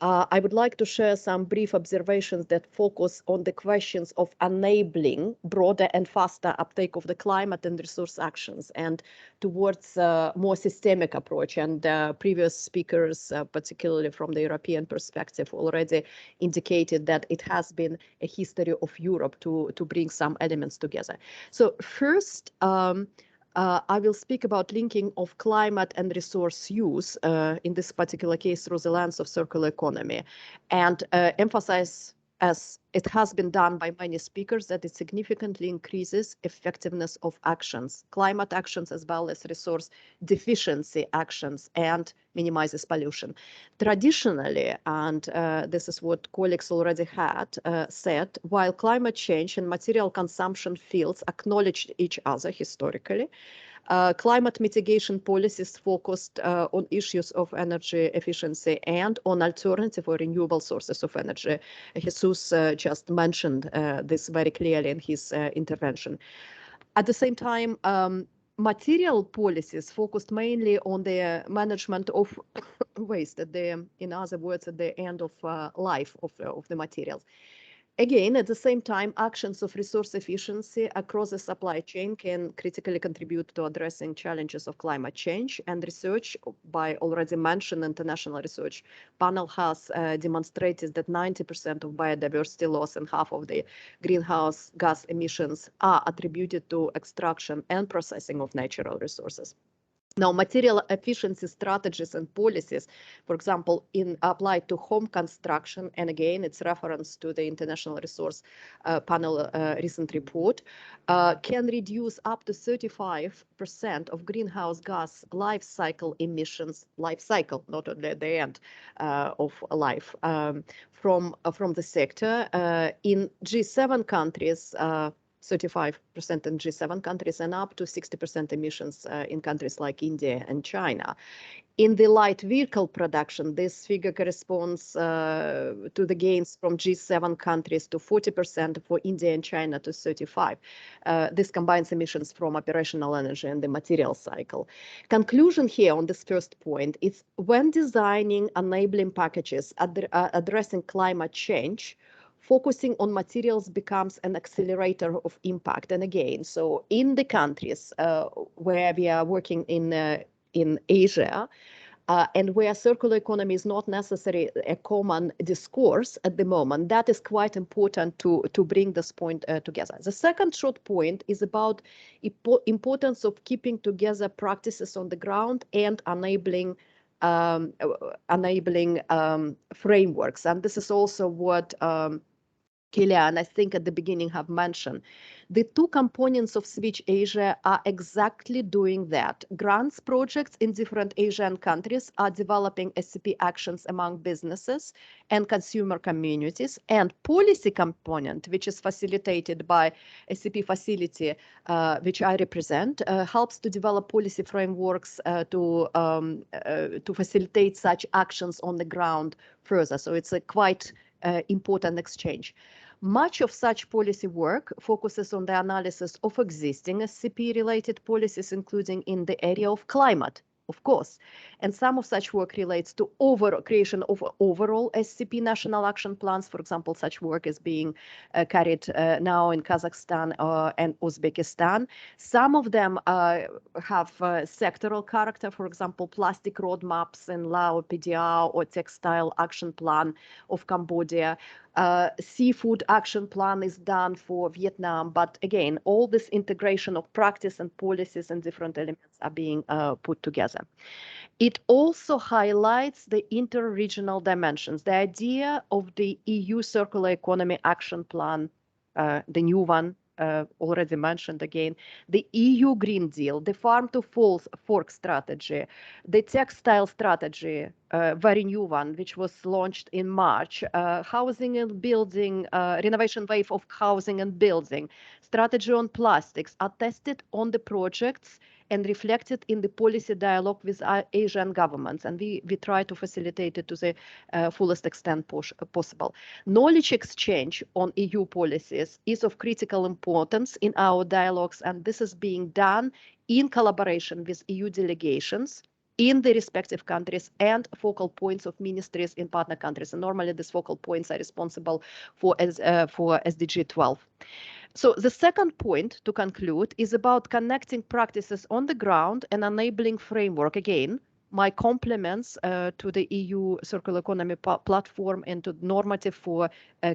I would like to share some brief observations that focus on the questions of enabling broader and faster uptake of the climate and resource actions and towards a more systemic approach. And previous speakers, particularly from the European perspective, already indicated that it has been a history of Europe to bring some elements together. So first, I will speak about linking of climate and resource use, in this particular case through the lens of circular economy, and emphasize, as it has been done by many speakers, that it significantly increases effectiveness of actions, climate actions as well as resource deficiency actions, and minimizes pollution. Traditionally, and this is what colleagues already had said, while climate change and material consumption fields acknowledged each other historically, climate mitigation policies focused on issues of energy efficiency and on alternative or renewable sources of energy. Jesus just mentioned this very clearly in his intervention. At the same time, material policies focused mainly on the management of waste, in other words, at the end of life of the materials. Again, at the same time, actions of resource efficiency across the supply chain can critically contribute to addressing challenges of climate change, and research by already mentioned international research panel has demonstrated that 90% of biodiversity loss and half of the greenhouse gas emissions are attributed to extraction and processing of natural resources. Now, material efficiency strategies and policies, for example, applied to home construction, and again, it's reference to the International Resource Panel recent report, can reduce up to 35% of greenhouse gas life cycle emissions, life cycle, not only at the end of life, from the sector. In G7 countries, 35% in G7 countries and up to 60% emissions in countries like India and China. In the light vehicle production, this figure corresponds to the gains from G7 countries to 40%, for India and China to 35%. This combines emissions from operational energy and the material cycle. Conclusion here on this first point is when designing enabling packages addressing climate change, focusing on materials becomes an accelerator of impact. And again, so in the countries where we are working in Asia, and where circular economy is not necessarily a common discourse at the moment, that is quite important to bring this point together. The second short point is about importance of keeping together practices on the ground and enabling frameworks. And this is also what Kilian, I think at the beginning, have mentioned. The two components of Switch Asia are exactly doing that. Grants projects in different Asian countries are developing SCP actions among businesses and consumer communities, and policy component, which is facilitated by SCP facility, which I represent, helps to develop policy frameworks to facilitate such actions on the ground further. So it's a quite important exchange. Much of such policy work focuses on the analysis of existing SCP-related policies, including in the area of climate, of course. And some of such work relates to creation of overall SCP national action plans. For example, such work is being carried now in Kazakhstan and Uzbekistan. Some of them have sectoral character, for example, plastic roadmaps in Laos, PDR, or textile action plan of Cambodia. Seafood action plan is done for Vietnam, but again, all this integration of practice and policies and different elements are being put together. It also highlights the inter-regional dimensions. The idea of the EU Circular Economy Action Plan, the new one, already mentioned again, the EU Green Deal, the farm-to-fork strategy, the textile strategy, very new one, which was launched in March, housing and building, renovation wave of housing and building, strategy on plastics are tested on the projects and reflected in the policy dialogue with Asian governments. And we try to facilitate it to the fullest extent possible. Knowledge exchange on EU policies is of critical importance in our dialogues, and this is being done in collaboration with EU delegations in the respective countries and focal points of ministries in partner countries. And normally these focal points are responsible for SDG 12. So the second point to conclude is about connecting practices on the ground and enabling framework. Again, my compliments to the EU Circular Economy platform and to Normative for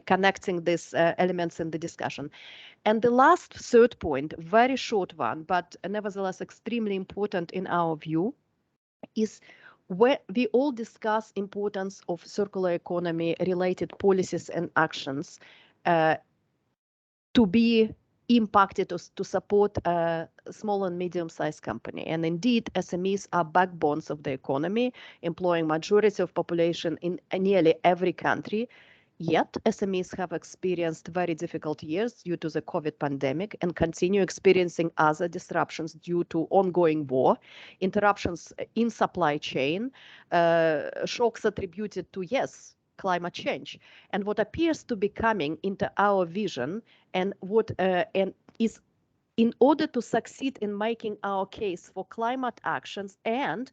connecting these elements in the discussion. And the last third point, very short one, but nevertheless extremely important in our view, is where we all discuss importance of circular economy related policies and actions to be impacted to support a small and medium-sized company. And indeed, SMEs are backbones of the economy, employing majority of population in nearly every country. Yet, SMEs have experienced very difficult years due to the COVID pandemic and continue experiencing other disruptions due to ongoing war, interruptions in supply chain, shocks attributed to, yes, climate change. And what appears to be coming into our vision and what is in order to succeed in making our case for climate actions and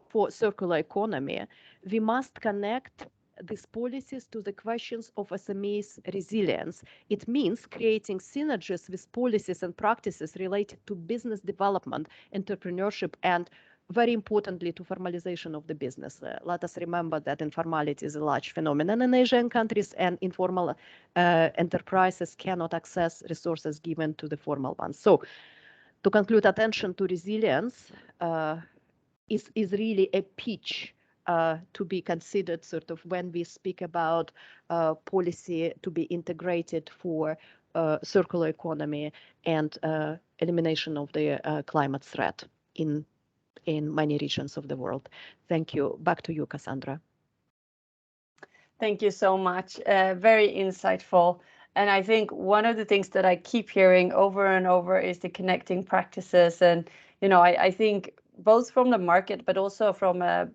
for circular economy, we must connect these policies to the questions of SMEs resilience. It means creating synergies with policies and practices related to business development, entrepreneurship, and very importantly, to formalization of the business. Let us remember that informality is a large phenomenon in Asian countries, and informal enterprises cannot access resources given to the formal ones. So, to conclude, attention to resilience is really a pitch to be considered sort of when we speak about policy to be integrated for circular economy and elimination of the climate threat in many regions of the world. Thank you. Back to you, Cassandra. Thank you so much. Very insightful. And I think one of the things that I keep hearing over and over is the connecting practices. And, you know, I think both from the market, but also from a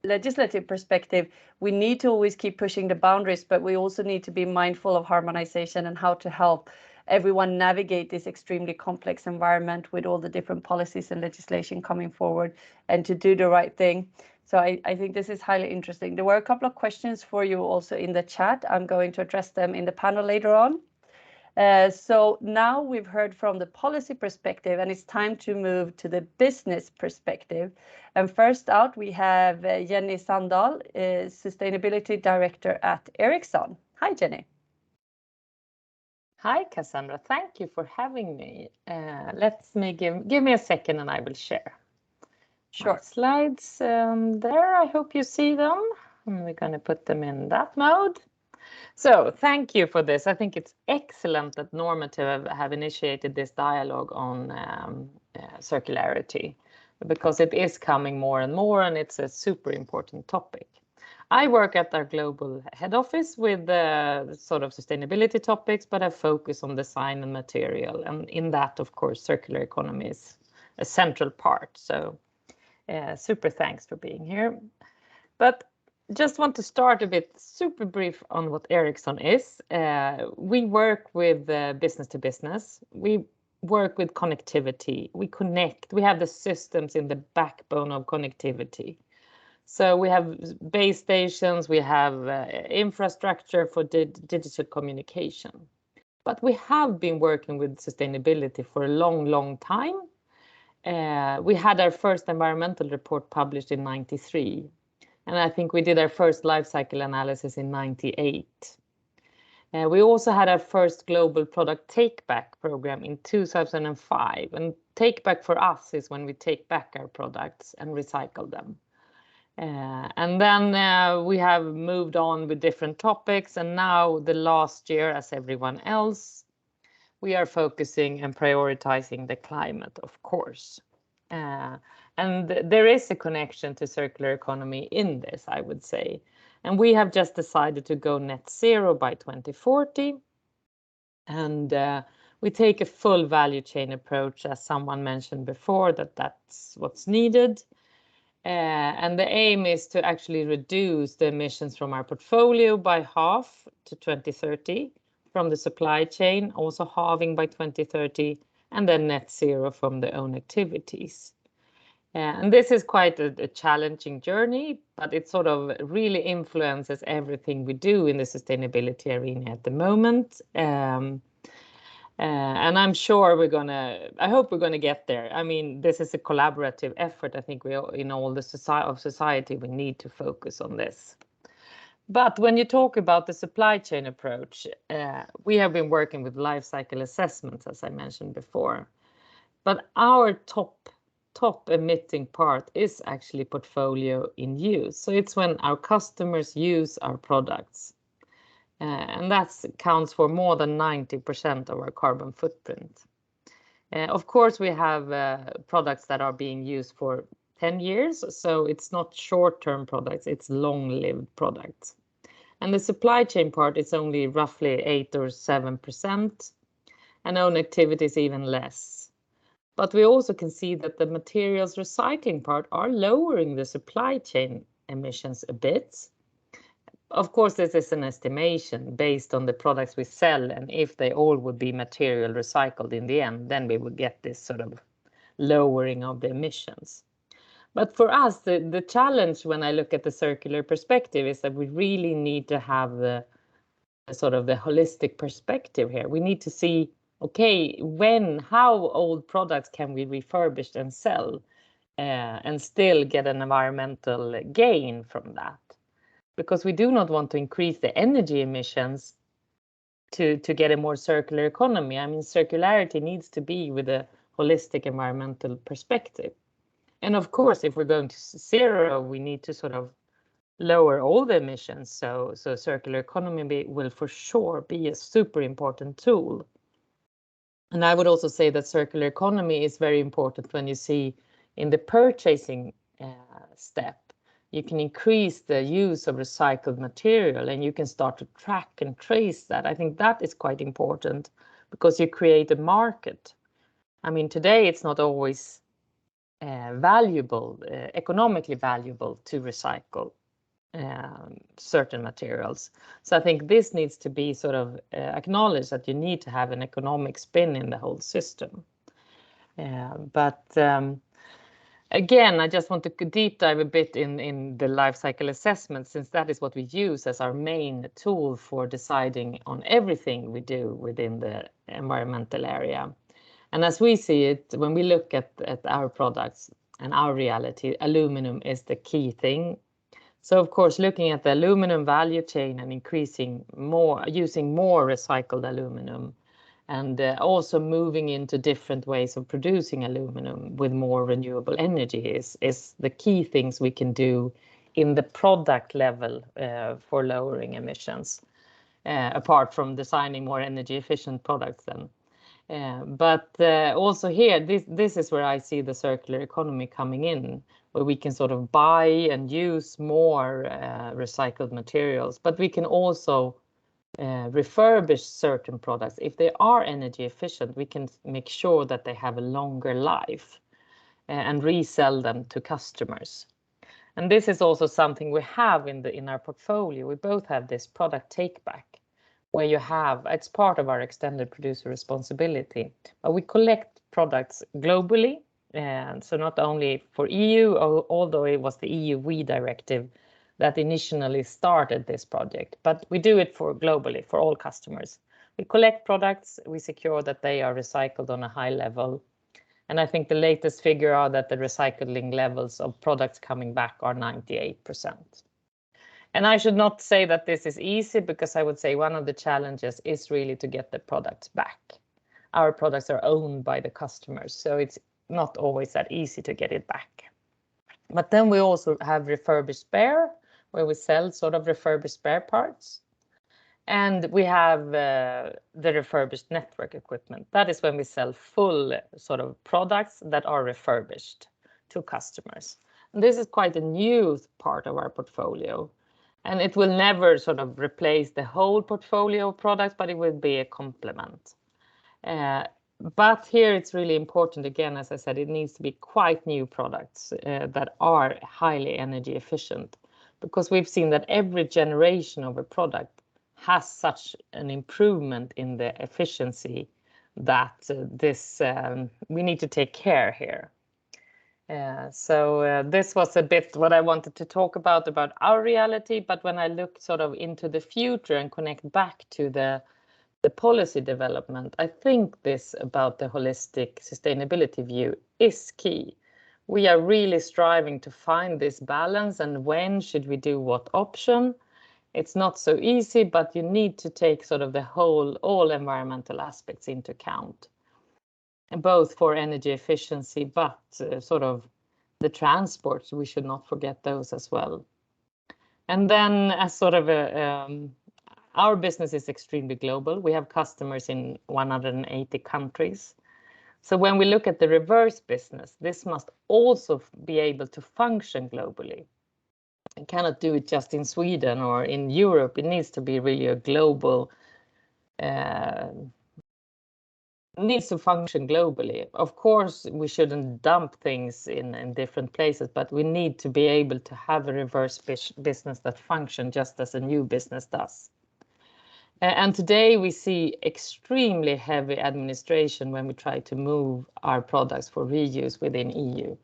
legislative perspective, we need to always keep pushing the boundaries, but we also need to be mindful of harmonization and how to help everyone navigate this extremely complex environment with all the different policies and legislation coming forward, and to do the right thing. So I think this is highly interesting. There were a couple of questions for you also in the chat. I'm going to address them in the panel later on. So now we've heard from the policy perspective, and it's time to move to the business perspective. And first out, we have Jenny Sandal, Sustainability Director at Ericsson. Hi, Jenny. Hi, Cassandra. Thank you for having me. Give me a second and I will share. Sure. My slides there. I hope you see them. And we're going to put them in that mode. So thank you for this. I think it's excellent that Normative have initiated this dialogue on circularity, because it is coming more and more, and it's a super important topic. I work at our global head office with sort of sustainability topics, but I focus on design and material. And in that, of course, circular economy is a central part. So super thanks for being here. But just want to start a bit super brief on what Ericsson is. We work with business to business. We work with connectivity. We connect. We have the systems in the backbone of connectivity. So we have base stations, we have infrastructure for digital communication. But we have been working with sustainability for a long, long time. We had our first environmental report published in '93. And I think we did our first life cycle analysis in '98. We also had our first global product take-back program in 2005. And take-back for us is when we take back our products and recycle them. And then we have moved on with different topics. And now the last year, as everyone else, we are focusing and prioritizing the climate, of course. And there is a connection to circular economy in this, I would say. And we have just decided to go net zero by 2040. And we take a full value chain approach, as someone mentioned before, that's what's needed. And the aim is to actually reduce the emissions from our portfolio by half to 2030 from the supply chain, also halving by 2030, and then net zero from the own activities. And this is quite a challenging journey, but it sort of really influences everything we do in the sustainability arena at the moment. And I'm sure I hope we're gonna get there. I mean, this is a collaborative effort. I think in all the society, we need to focus on this. But when you talk about the supply chain approach, we have been working with life cycle assessments, as I mentioned before. But our top emitting part is actually portfolio in use. So it's when our customers use our products. And that counts for more than 90% of our carbon footprint. Of course, we have products that are being used for 10 years, so it's not short-term products, it's long-lived products. And the supply chain part is only roughly 8 or 7%, and own activity is even less. But we also can see that the materials recycling part are lowering the supply chain emissions a bit. Of course, this is an estimation based on the products we sell, and if they all would be material recycled in the end, then we would get this sort of lowering of the emissions. But for us, the challenge when I look at the circular perspective is that we really need to have the sort of the holistic perspective here. We need to see, okay, how old products can we refurbish and sell and still get an environmental gain from that? Because we do not want to increase the energy emissions to get a more circular economy. I mean, circularity needs to be with a holistic environmental perspective. And of course, if we're going to zero, we need to sort of lower all the emissions. So circular economy will for sure be a super important tool. And I would also say that circular economy is very important when you see in the purchasing step. you can increase the use of recycled material, and you can start to track and trace that. I think that is quite important because you create a market. I mean, today it's not always valuable, economically valuable to recycle certain materials. So I think this needs to be sort of acknowledged, that you need to have an economic spin in the whole system. Again, I just want to deep dive a bit in the life cycle assessment, since that is what we use as our main tool for deciding on everything we do within the environmental area. And as we see it, when we look at our products and our reality, aluminum is the key thing. So of course, looking at the aluminum value chain and using more recycled aluminum, and also moving into different ways of producing aluminum with more renewable energy is the key things we can do in the product level for lowering emissions, apart from designing more energy efficient products then. Also here, this is where I see the circular economy coming in, where we can sort of buy and use more recycled materials, but we can also refurbish certain products. If they are energy efficient, we can make sure that they have a longer life and resell them to customers. And this is also something we have in our portfolio. We both have this product take back, where it's part of our extended producer responsibility, but we collect products globally. And so not only for EU, although it was the EU Directive that initially started this project, but we do it globally for all customers. We collect products, we secure that they are recycled on a high level. And I think the latest figure are that the recycling levels of products coming back are 98%. And I should not say that this is easy, because I would say one of the challenges is really to get the products back. Our products are owned by the customers, so it's not always that easy to get it back. But then we also have refurbished spare, where we sell sort of refurbished spare parts. And we have the refurbished network equipment. That is when we sell full sort of products that are refurbished to customers. And this is quite a new part of our portfolio. And it will never sort of replace the whole portfolio of products, but it will be a complement. But here it's really important, again, as I said, it needs to be quite new products that are highly energy efficient, because we've seen that every generation of a product has such an improvement in the efficiency that we need to take care here. So this was a bit what I wanted to talk about our reality, but when I look sort of into the future and connect back to the policy development, I think this about the holistic sustainability view is key. We are really striving to find this balance, and when should we do what option? It's not so easy, but you need to take sort of all environmental aspects into account, and both for energy efficiency, but sort of the transports, we should not forget those as well. And then as sort of our business is extremely global. We have customers in 180 countries. So when we look at the reverse business, this must also be able to function globally. You cannot do it just in Sweden or in Europe. It needs to be really a global, needs to function globally. Of course, we shouldn't dump things in different places, but we need to be able to have a reverse business that functions just as a new business does. And today we see extremely heavy administration when we try to move our products for reuse within EU.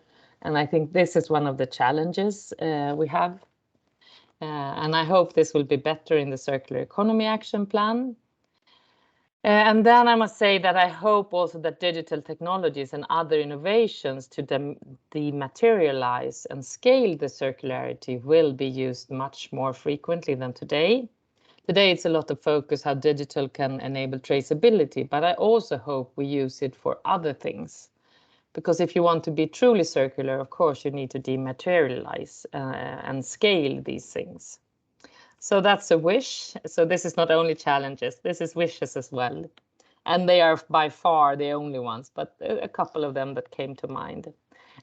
And I think this is one of the challenges we have. And I hope this will be better in the Circular Economy Action Plan. And then I must say that I hope also that digital technologies and other innovations to dematerialize and scale the circularity will be used much more frequently than today. Today, it's a lot of focus how digital can enable traceability, but I also hope we use it for other things. Because if you want to be truly circular, of course, you need to dematerialize and scale these things. So that's a wish. So this is not only challenges, this is wishes as well. And they are by far the only ones, but a couple of them that came to mind.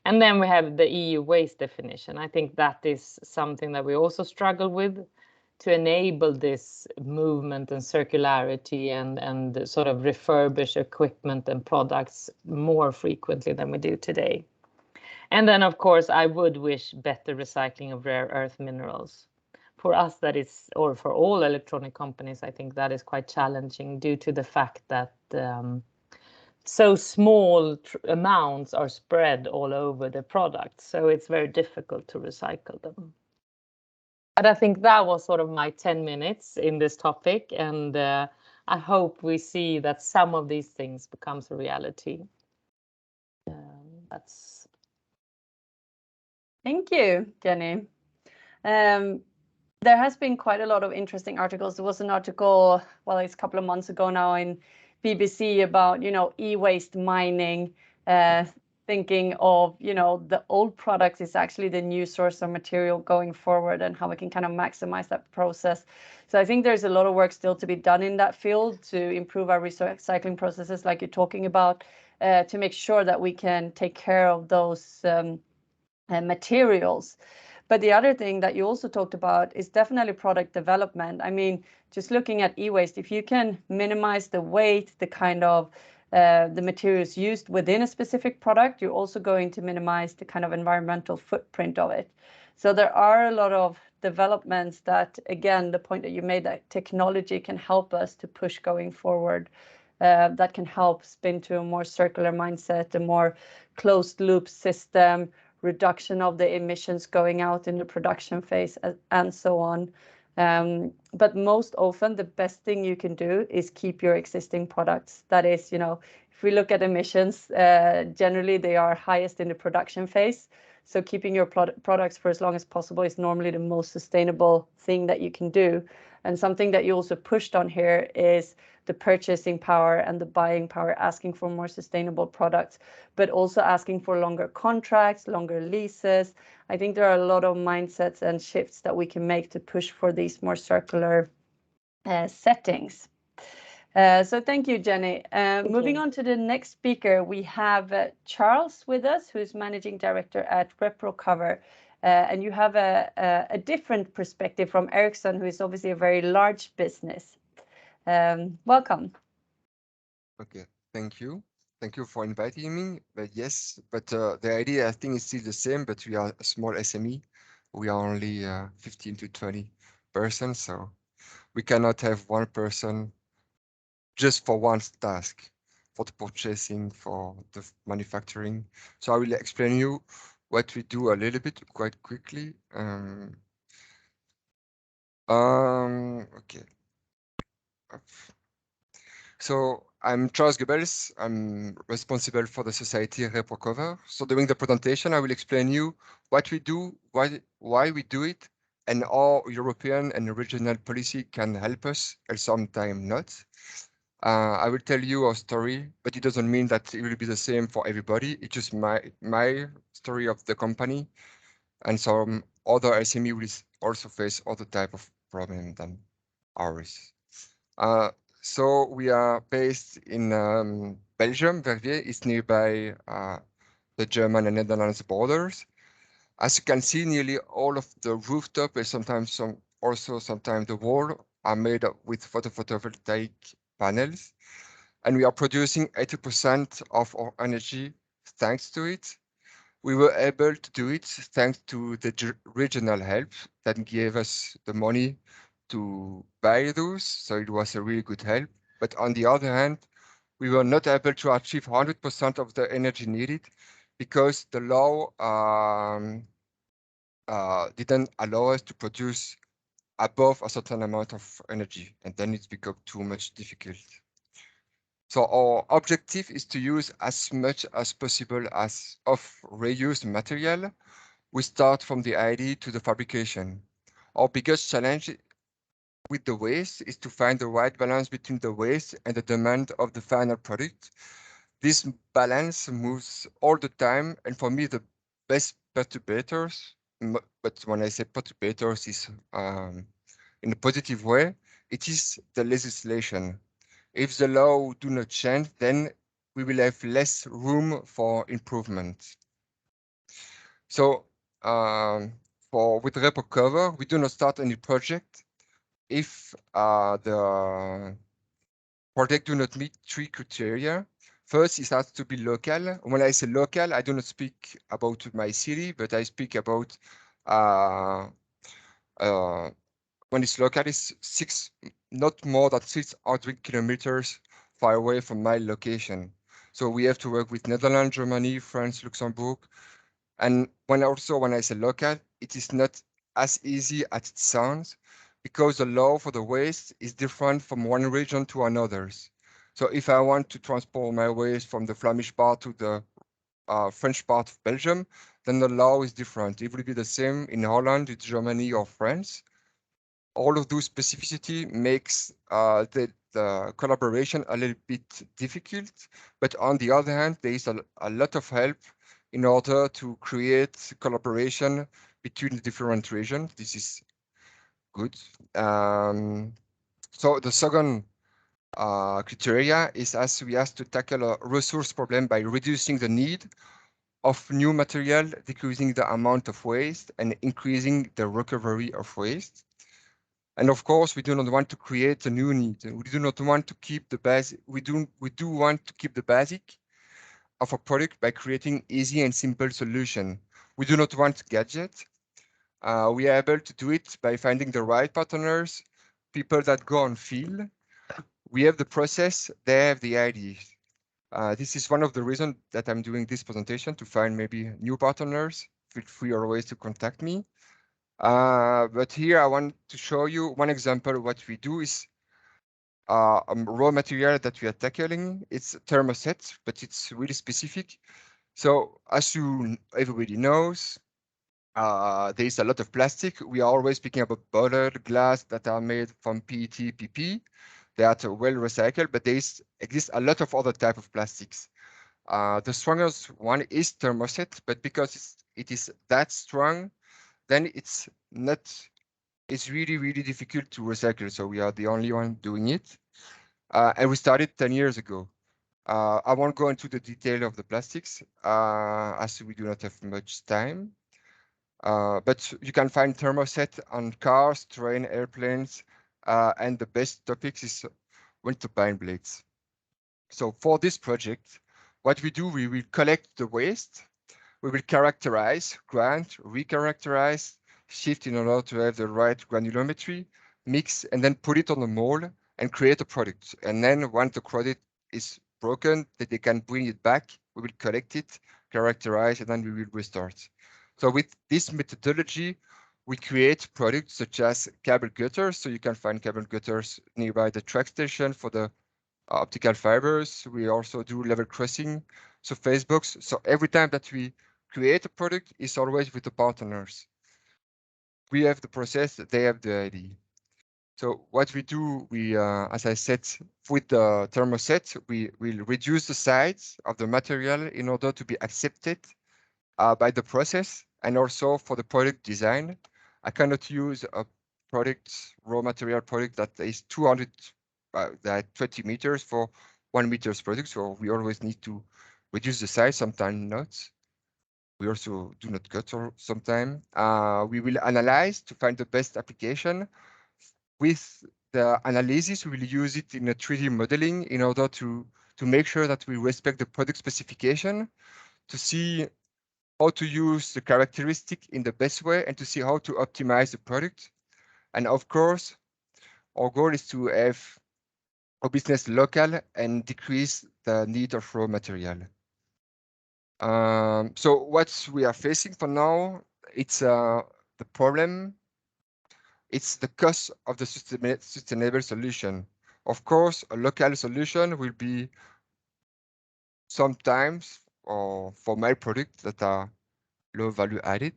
And then we have the EU waste definition. I think that is something that we also struggle with, to enable this movement and circularity and sort of refurbish equipment and products more frequently than we do today. And then, of course, I would wish better recycling of rare earth minerals. For us, that is, or for all electronic companies, I think that is quite challenging due to the fact that so small amounts are spread all over the product. So it's very difficult to recycle them. But I think that was sort of my 10 minutes in this topic. And I hope we see that some of these things becomes a reality. That's. Thank you, Jenny. There has been quite a lot of interesting articles. There was an article, well, it's a couple of months ago now in BBC about, e-waste mining, thinking of, the old products is actually the new source of material going forward and how we can kind of maximize that process. So I think there's a lot of work still to be done in that field to improve our recycling processes, like you're talking about, to make sure that we can take care of those materials. But the other thing that you also talked about is definitely product development. I mean, just looking at e-waste, if you can minimize the weight, the kind of the materials used within a specific product, you're also going to minimize the kind of environmental footprint of it. So there are a lot of developments that, again, the point that you made, that technology can help us to push going forward, that can help spin to a more circular mindset, a more closed loop system, reduction of the emissions going out in the production phase, and so on. But most often, the best thing you can do is keep your existing products. That is, if we look at emissions, generally they are highest in the production phase. So keeping your products for as long as possible is normally the most sustainable thing that you can do. And something that you also pushed on here is the purchasing power and the buying power, asking for more sustainable products, but also asking for longer contracts, longer leases. I think there are a lot of mindsets and shifts that we can make to push for these more circular settings. So thank you, Jenny. Moving on to the next speaker, we have Charles with us, who's Managing Director at ReproCover. And you have a different perspective from Ericsson, who is obviously a very large business. Welcome. Okay, thank you. Thank you for inviting me. But yes, the idea I think is still the same, but we are a small SME. We are only 15 to 20 persons, so we cannot have one person just for one task, for the purchasing, for the manufacturing. So I will explain you what we do a little bit quite quickly. Okay. So I'm Charles Goebbels. I'm responsible for the society ReproCover. So during the presentation, I will explain you what we do, why we do it, and how European and regional policy can help us, and sometimes not. I will tell you our story, but it doesn't mean that it will be the same for everybody. It's just my story of the company, and some other SME will also face other type of problem than ours. So we are based in Belgium. Verviers is nearby the German and Netherlands borders. As you can see, nearly all of the rooftop and sometimes the wall are made up with photovoltaic panels. And we are producing 80% of our energy thanks to it. We were able to do it thanks to the regional help that gave us the money to buy those. So it was a really good help. But on the other hand, we were not able to achieve 100% of the energy needed because the law didn't allow us to produce above a certain amount of energy, and then it's become too much difficult. So our objective is to use as much as possible of reused material. We start from the idea to the fabrication. Our biggest challenge with the waste is to find the right balance between the waste and the demand of the final product. This balance moves all the time, and for me, the best perturbators, but when I say perturbators is in a positive way, it is the legislation. If the law do not change, then we will have less room for improvement. So with repo cover, we do not start any project if the project do not meet 3 criteria. First, it has to be local. When I say local, I do not speak about my city, but I speak about when it's local, it's not more than 600 kilometers far away from my location. So we have to work with Netherlands, Germany, France, Luxembourg. And when I say local, it is not as easy as it sounds, because the law for the waste is different from one region to another. So if I want to transport my waste from the Flemish part to the French part of Belgium, then the law is different. It will be the same in Holland, in Germany, or France. All of those specificity makes the collaboration a little bit difficult, but on the other hand, there is a lot of help in order to create collaboration between the different regions. This is good. So the second criteria is as we have to tackle a resource problem by reducing the need of new material, decreasing the amount of waste, and increasing the recovery of waste. And of course, we do not want to create a new need. We do not want to keep the basic. We do want to keep the basic of a product by creating easy and simple solution. We do not want gadgets. We are able to do it by finding the right partners, people that go on field. We have the process, they have the ideas. This is one of the reasons that I'm doing this presentation, to find maybe new partners. Feel free always to contact me. But here I want to show you one example. What we do is a raw material that we are tackling. It's thermoset, but it's really specific. So as everybody knows, there is a lot of plastic. We are always speaking about bottled glass that are made from PET, PP. They are well recycled, but there exists a lot of other type of plastics. The strongest one is thermoset, but because it is that strong, then it's really, really difficult to recycle. So we are the only one doing it. And we started 10 years ago. I won't go into the detail of the plastics as we do not have much time. But you can find thermoset on cars, train, airplanes, and the best topics is wind turbine blades. So for this project, what we do, we will collect the waste, we will characterize, grind, recharacterize, shift in order to have the right granulometry, mix, and then put it on a mold and create a product. And then once the product is broken, that they can bring it back, we will collect it, characterize, and then we will restart. So with this methodology, we create products such as cable gutters. So you can find cable gutters nearby the track station for the optical fibers. We also do level crossing, so Facebooks. So every time that we create a product, it's always with the partners. We have the process, they have the idea. So what we do, as I said, with the thermoset, we will reduce the size of the material in order to be accepted by the process, and also for the product design. I cannot use a raw material product that is 200 that 20 meters for 1 meter's product. So we always need to reduce the size, sometimes not. We also do not cut sometimes. We will analyze to find the best application. With the analysis, we will use it in a 3D modeling in order to make sure that we respect the product specification, to see how to use the characteristic in the best way, and to see how to optimize the product. And of course, our goal is to have our business local and decrease the need of raw material. So what we are facing for now, it's the problem. It's the cost of the sustainable solution. Of course, a local solution will be sometimes, or for my products that are low value added,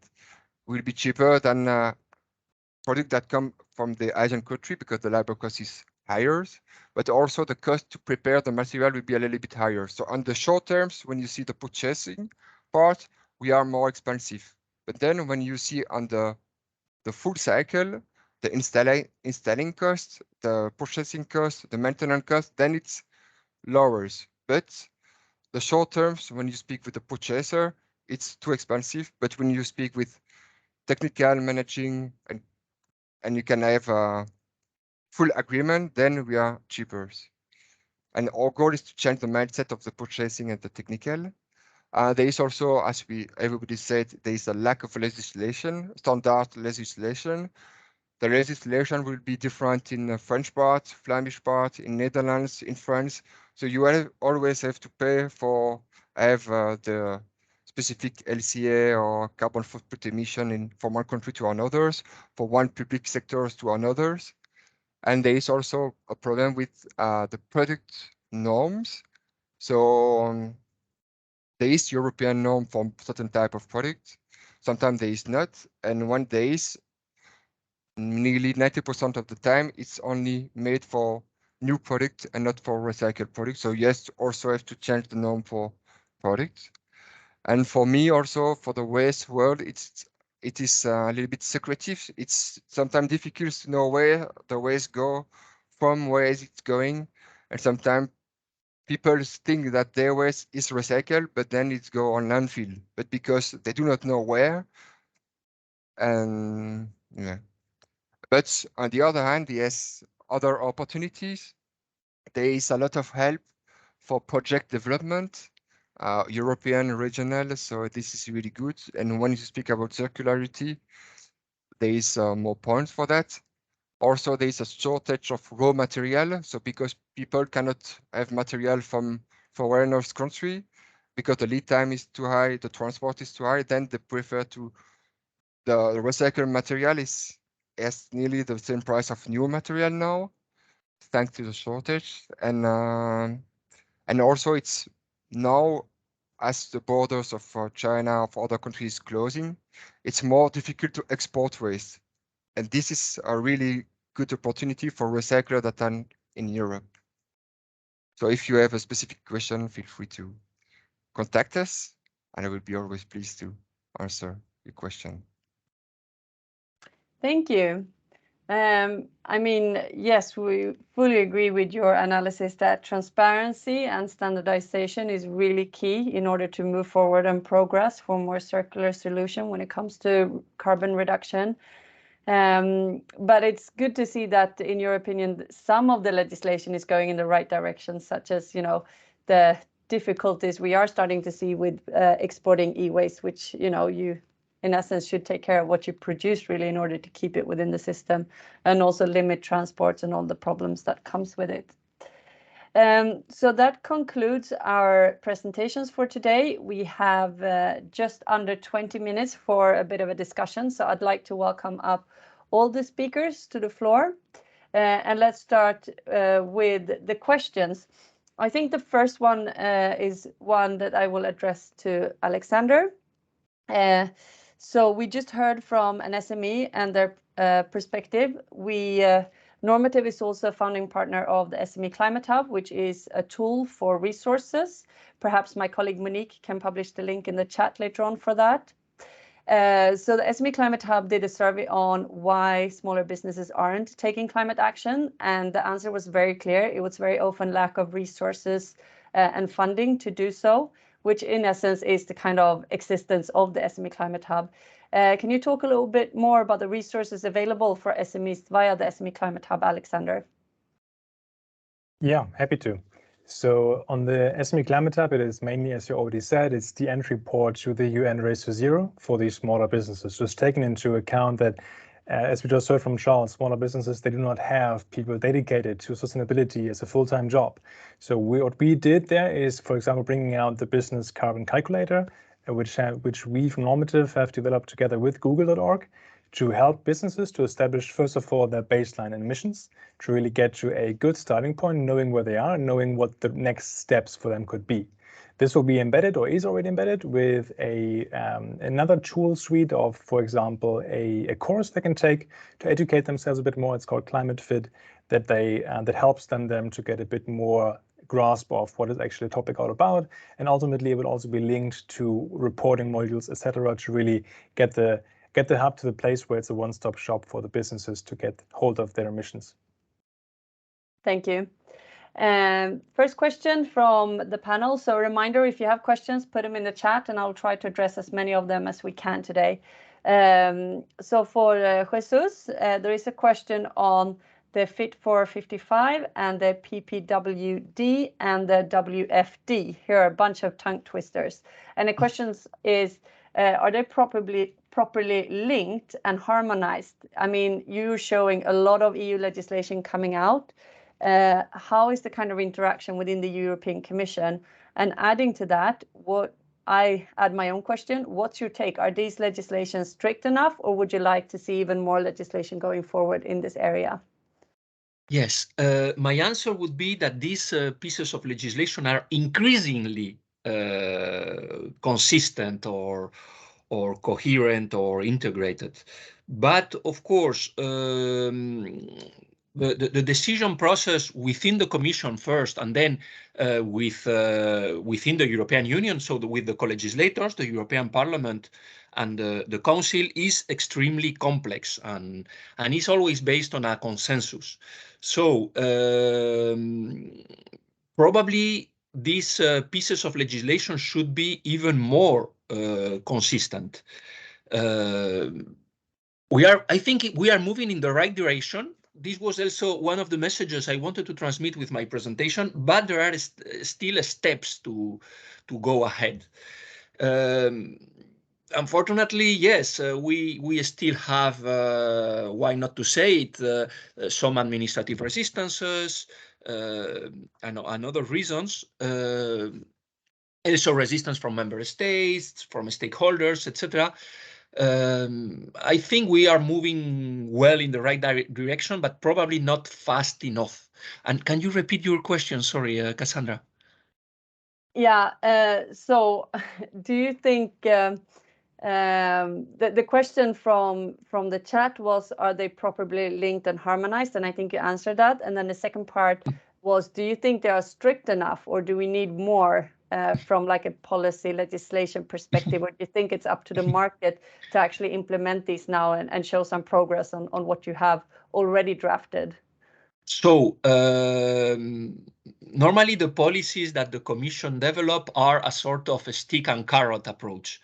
will be cheaper than products that come from the Asian country, because the labor cost is higher, but also the cost to prepare the material will be a little bit higher. So on the short terms, when you see the purchasing part, we are more expensive. But then when you see on the full cycle, the installing cost, the purchasing cost, the maintenance cost, then it's lowers. But the short terms, when you speak with the purchaser, it's too expensive. But when you speak with technical managing and you can have a full agreement, then we are cheaper. And our goal is to change the mindset of the purchasing and the technical. There is also, as everybody said, there is a lack of legislation, standard legislation. The legislation will be different in the French part, Flemish part, in Netherlands, in France. So you always have to pay for the specific LCA or carbon footprint emission from one country to another, for one public sector to another. And there is also a problem with the product norms. So there is European norm for certain type of product. Sometimes there is not. And when there is, nearly 90% of the time, it's only made for new product and not for recycled product. So yes, also have to change the norm for products. And for me also, for the waste world, it is a little bit secretive. It's sometimes difficult to know where the waste go, from where is it going. And sometimes people think that their waste is recycled, but then it's go on landfill. But because they do not know where, and yeah. But on the other hand, yes, other opportunities. There is a lot of help for project development, European, regional. So this is really good. And when you speak about circularity, there is more points for that. Also, there is a shortage of raw material. So because people cannot have material from foreigners' country, because the lead time is too high, the transport is too high, then they prefer to the recycled material is nearly the same price of new material now, thanks to the shortage. And also it's now, as the borders of China, of other countries closing, it's more difficult to export waste. And this is a really good opportunity for recycler that are in Europe. So if you have a specific question, feel free to contact us, and I will be always pleased to answer your question. Thank you. I mean, yes, we fully agree with your analysis that transparency and standardization is really key in order to move forward and progress for more circular solution when it comes to carbon reduction. But it's good to see that, in your opinion, some of the legislation is going in the right direction, such as, you know, the difficulties we are starting to see with exporting e-waste, which, you know, you in essence should take care of what you produce really in order to keep it within the system, and also limit transports and all the problems that comes with it. So that concludes our presentations for today. We have just under 20 minutes for a bit of a discussion. So I'd like to welcome up all the speakers to the floor. And let's start with the questions. I think the first one is one that I will address to Alexander. So we just heard from an SME and their perspective. Normative is also a founding partner of the SME Climate Hub, which is a tool for resources. Perhaps my colleague Monique can publish the link in the chat later on for that. So the SME Climate Hub did a survey on why smaller businesses aren't taking climate action, and the answer was very clear. It was very often lack of resources and funding to do so, which in essence is the kind of existence of the SME Climate Hub. Can you talk a little bit more about the resources available for SMEs via the SME Climate Hub, Alexander? Yeah, happy to. So on the SME Climate Hub, it is mainly, as you already said, it's the entry port to the UN Race to Zero for these smaller businesses. So it's taken into account that, as we just heard from Charles, smaller businesses, they do not have people dedicated to sustainability as a full-time job. So what we did there is, for example, bringing out the business carbon calculator, which we from Normative have developed together with Google.org to help businesses to establish, first of all, their baseline emissions, to really get to a good starting point, knowing where they are, and knowing what the next steps for them could be. This will be embedded, or is already embedded, with another tool suite of, for example, a course they can take to educate themselves a bit more. It's called Climate Fit, that helps them to get a bit more grasp of what is actually the topic all about, and ultimately it will also be linked to reporting modules, etc., to really get the hub to the place where it's a one-stop shop for the businesses to get hold of their emissions. Thank you. First question from the panel. So a reminder, if you have questions, put them in the chat and I'll try to address as many of them as we can today. So for Jesus, there is a question on the Fit for 55 and the PPWD and the WFD. Here are a bunch of tongue twisters. And the question is, are they properly linked and harmonized? I mean, you're showing a lot of EU legislation coming out. How is the kind of interaction within the European Commission? And adding to that, what I add my own question, what's your take? Are these legislations strict enough, or would you like to see even more legislation going forward in this area? Yes, my answer would be that these pieces of legislation are increasingly consistent or coherent or integrated. But of course, the decision process within the Commission first, and then within the European Union, so with the co-legislators, the European Parliament and the Council, is extremely complex and is always based on a consensus. So probably these pieces of legislation should be even more consistent. I think we are moving in the right direction. This was also one of the messages I wanted to transmit with my presentation, but there are still steps to go ahead. Unfortunately, yes, we still have, why not to say it, some administrative resistances and other reasons. Also resistance from member states, from stakeholders, etc. I think we are moving well in the right direction, but probably not fast enough. And can you repeat your question? Sorry, Cassandra. Yeah, so do you think the question from the chat was, are they properly linked and harmonized? And I think you answered that. And then the second part was, do you think they are strict enough, or do we need more from like a policy legislation perspective? Or do you think it's up to the market to actually implement these now and show some progress on what you have already drafted? So normally the policies that the Commission develop are a sort of a stick and carrot approach.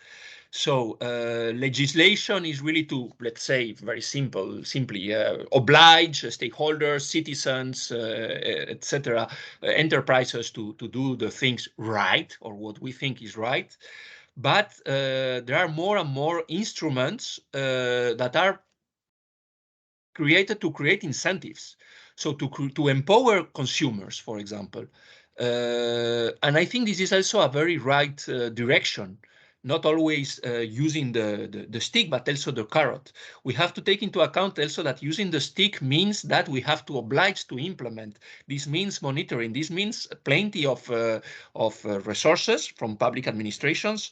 So legislation is really to, let's say, very simply oblige stakeholders, citizens, etc., enterprises to do the things right, or what we think is right. But there are more and more instruments that are created to create incentives. So to empower consumers, for example. And I think this is also a very right direction, not always using the stick, but also the carrot. We have to take into account also that using the stick means that we have to oblige to implement. This means monitoring. This means plenty of resources from public administrations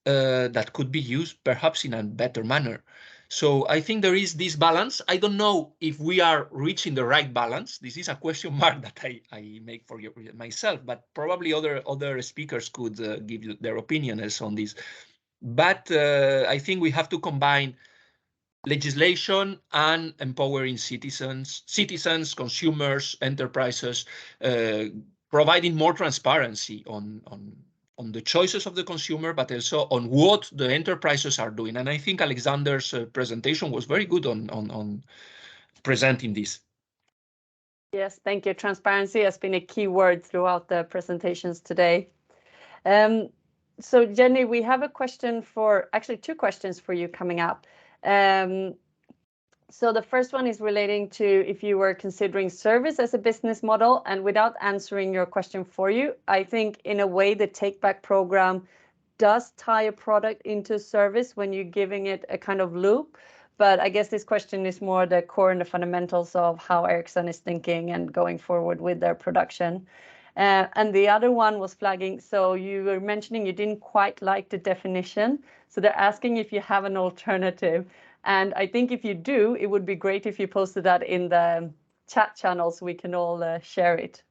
that could be used perhaps in a better manner. So I think there is this balance. I don't know if we are reaching the right balance. This is a question mark that I make for myself, but probably other speakers could give you their opinions on this. But I think we have to combine legislation and empowering citizens, consumers, enterprises, providing more transparency on the choices of the consumer, but also on what the enterprises are doing. And I think Alexander's presentation was very good on presenting this. Yes, thank you. Transparency has been a key word throughout the presentations today. So Jenny, we have a question actually two questions for you coming up. So the first one is relating to if you were considering service as a business model, and without answering your question for you, I think in a way the take back program does tie a product into service when you're giving it a kind of loop. But I guess this question is more the core and the fundamentals of how Ericsson is thinking and going forward with their production. And the other one was flagging. So you were mentioning you didn't quite like the definition. So they're asking if you have an alternative. And I think if you do, it would be great if you posted that in the chat channel so we can all share it.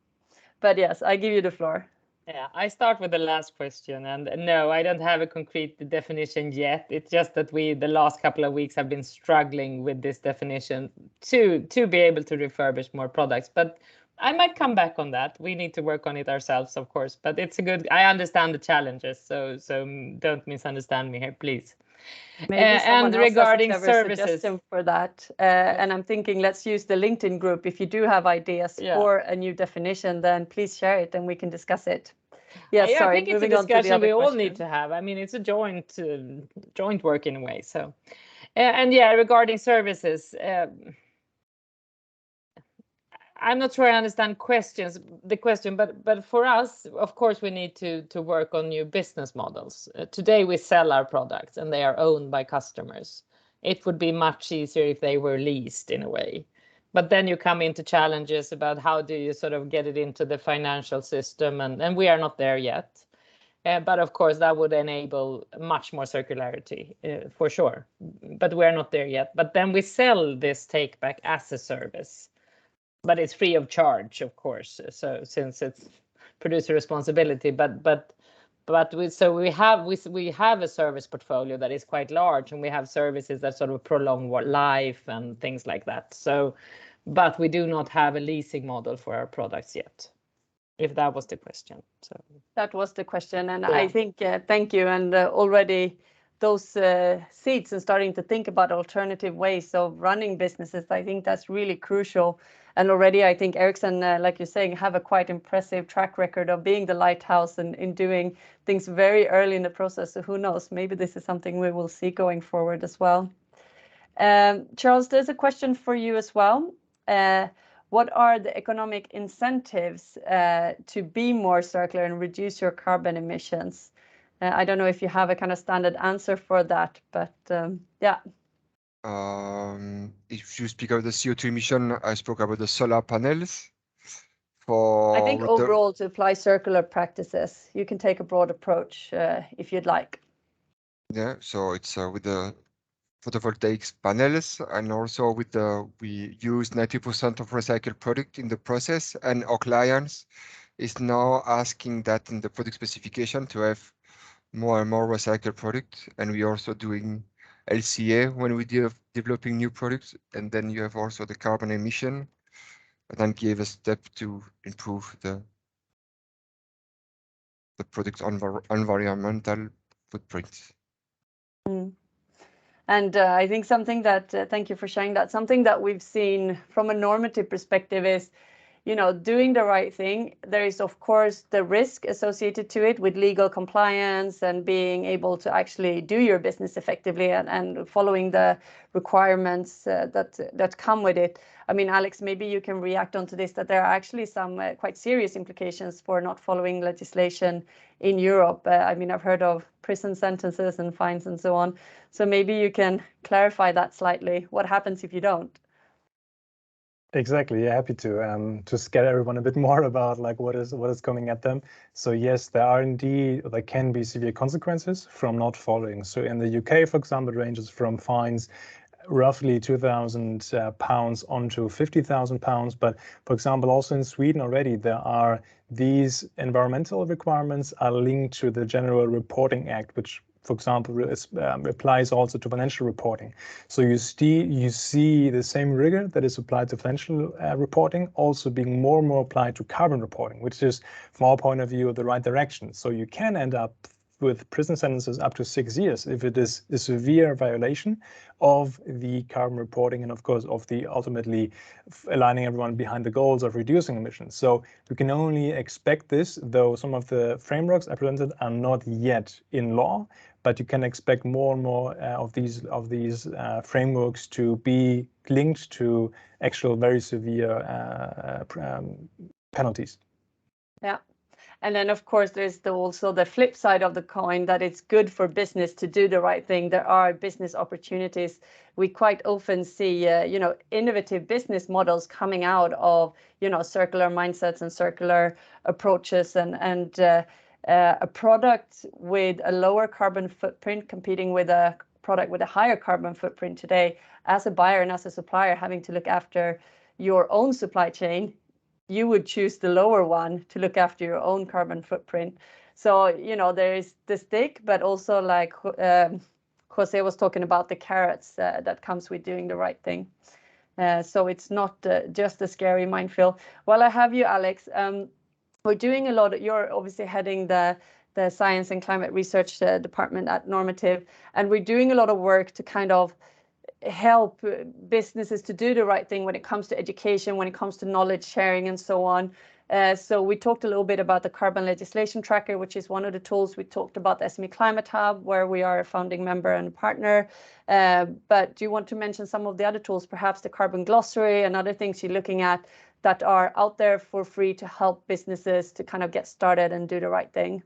But yes, I give you the floor. Yeah, I start with the last question, and no, I don't have a concrete definition yet. It's just that the last couple of weeks have been struggling with this definition to be able to refurbish more products. But I might come back on that. We need to work on it ourselves, of course, but it's a good, I understand the challenges, so don't misunderstand me here, please. Maybe someone and else regarding has a clever services suggestion for that. And I'm thinking, let's use the LinkedIn group. If you do have ideas for a new definition, then please share it and we can discuss it. Yes, yeah, sorry, I think it's a moving on to the discussion other we all question. need to have. I mean, it's a joint work in a way. So, and yeah, regarding services, I'm not sure I understand the question, but for us, of course, we need to work on new business models. Today, we sell our products and they are owned by customers. It would be much easier if they were leased in a way. But then you come into challenges about how do you sort of get it into the financial system, and we are not there yet. But of course, that would enable much more circularity for sure. But we're not there yet. But then we sell this take back as a service. But it's free of charge, of course. So since it's producer responsibility, we have a service portfolio that is quite large, and we have services that sort of prolong life and things like that. So, but we do not have a leasing model for our products yet, if that was the question. So that was the question, and I think thank you. And already those seeds and starting to think about alternative ways of running businesses, I think that's really crucial. And already I think Ericsson, like you're saying, have a quite impressive track record of being the lighthouse and in doing things very early in the process. So who knows, maybe this is something we will see going forward as well. Charles, there's a question for you as well. What are the economic incentives to be more circular and reduce your carbon emissions? I don't know if you have a kind of standard answer for that, but yeah. If you speak of the CO2 emission, I spoke about the solar panels. I think overall to apply circular practices, you can take a broad approach if you'd like. Yeah, so it's with the photovoltaic panels, and also with we use 90% of recycled product in the process, and our clients is now asking that in the product specification to have more and more recycled product, and we also doing LCA when we developing new products, and then you have also the carbon emission, and then give a step to improve the product's environmental footprint. And I think something that, thank you for sharing that, something that we've seen from a normative perspective is, you know, doing the right thing. There is, of course, the risk associated to it with legal compliance and being able to actually do your business effectively and following the requirements that come with it. I mean, Alex, maybe you can react onto this, that there are actually some quite serious implications for not following legislation in Europe. I mean, I've heard of prison sentences and fines and so on. So maybe you can clarify that slightly. What happens if you don't? Exactly, yeah, happy to scare everyone a bit more about like what is coming at them. So yes, there can be severe consequences from not following. So in the UK, for example, it ranges from fines roughly £2,000 on to £50,000. But for example, also in Sweden already, there are these environmental requirements are linked to the General Reporting Act, which, for example, applies also to financial reporting. So you see the same rigor that is applied to financial reporting also being more and more applied to carbon reporting, which is, from our point of view, the right direction. So you can end up with prison sentences up to 6 years if it is a severe violation of the carbon reporting and, of course, of the ultimately aligning everyone behind the goals of reducing emissions. So we can only expect this, though some of the frameworks I presented are not yet in law, but you can expect more and more of these frameworks to be linked to actual very severe penalties. Yeah. And then, of course, there's also the flip side of the coin, that it's good for business to do the right thing. There are business opportunities. We quite often see, innovative business models coming out of, circular mindsets and circular approaches, and a product with a lower carbon footprint competing with a product with a higher carbon footprint today. As a buyer and as a supplier, having to look after your own supply chain, you would choose the lower one to look after your own carbon footprint. So, there is the stick, but also like Jose was talking about the carrots that comes with doing the right thing. So it's not just a scary minefield. While I have you, Alex, we're doing a lot. You're obviously heading the Science and Climate Research Department at Normative, and we're doing a lot of work to kind of help businesses to do the right thing when it comes to education, when it comes to knowledge sharing and so on. So we talked a little bit about the carbon legislation tracker, which is one of the tools. We talked about the SME Climate Hub, where we are a founding member and a partner. But do you want to mention some of the other tools, perhaps the Carbon Glossary and other things you're looking at that are out there for free to help businesses to kind of get started and do the right thing?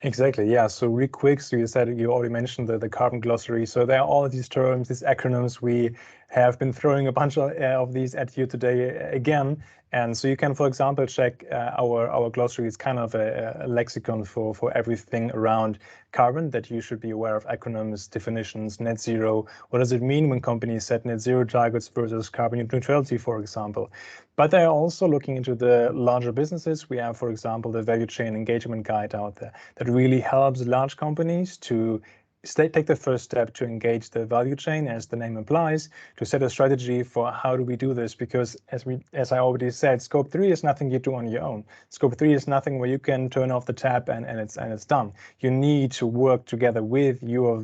Exactly, yeah. So real quick, so you said you already mentioned the Carbon Glossary. So there are all of these terms, these acronyms. We have been throwing a bunch of these at you today again. And so you can, for example, check our glossary. It's kind of a lexicon for everything around carbon that you should be aware of: acronyms, definitions, net zero. What does it mean when companies set net zero targets versus carbon neutrality, for example? But they're also looking into the larger businesses. We have, for example, the value chain engagement guide out there that really helps large companies to take the first step to engage the value chain, as the name implies, to set a strategy for how do we do this. Because as I already said, scope 3 is nothing you do on your own. Scope 3 is nothing where you can turn off the tap and it's done. You need to work together with your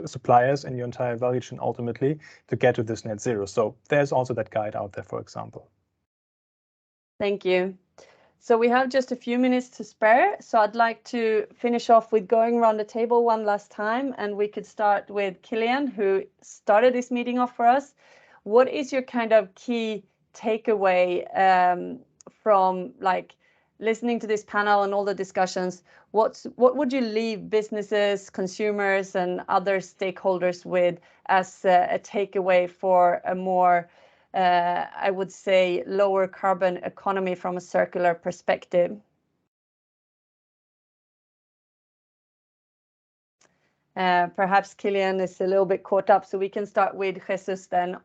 suppliers and your entire value chain ultimately to get to this net zero. So there's also that guide out there, for example. Thank you. So we have just a few minutes to spare. So I'd like to finish off with going around the table one last time, and we could start with Killian, who started this meeting off for us. What is your kind of key takeaway from like listening to this panel and all the discussions? What would you leave businesses, consumers, and other stakeholders with as a takeaway for a more I would say, lower carbon economy from a circular perspective? Perhaps Killian is a little bit caught up, so we can start with Jesus then.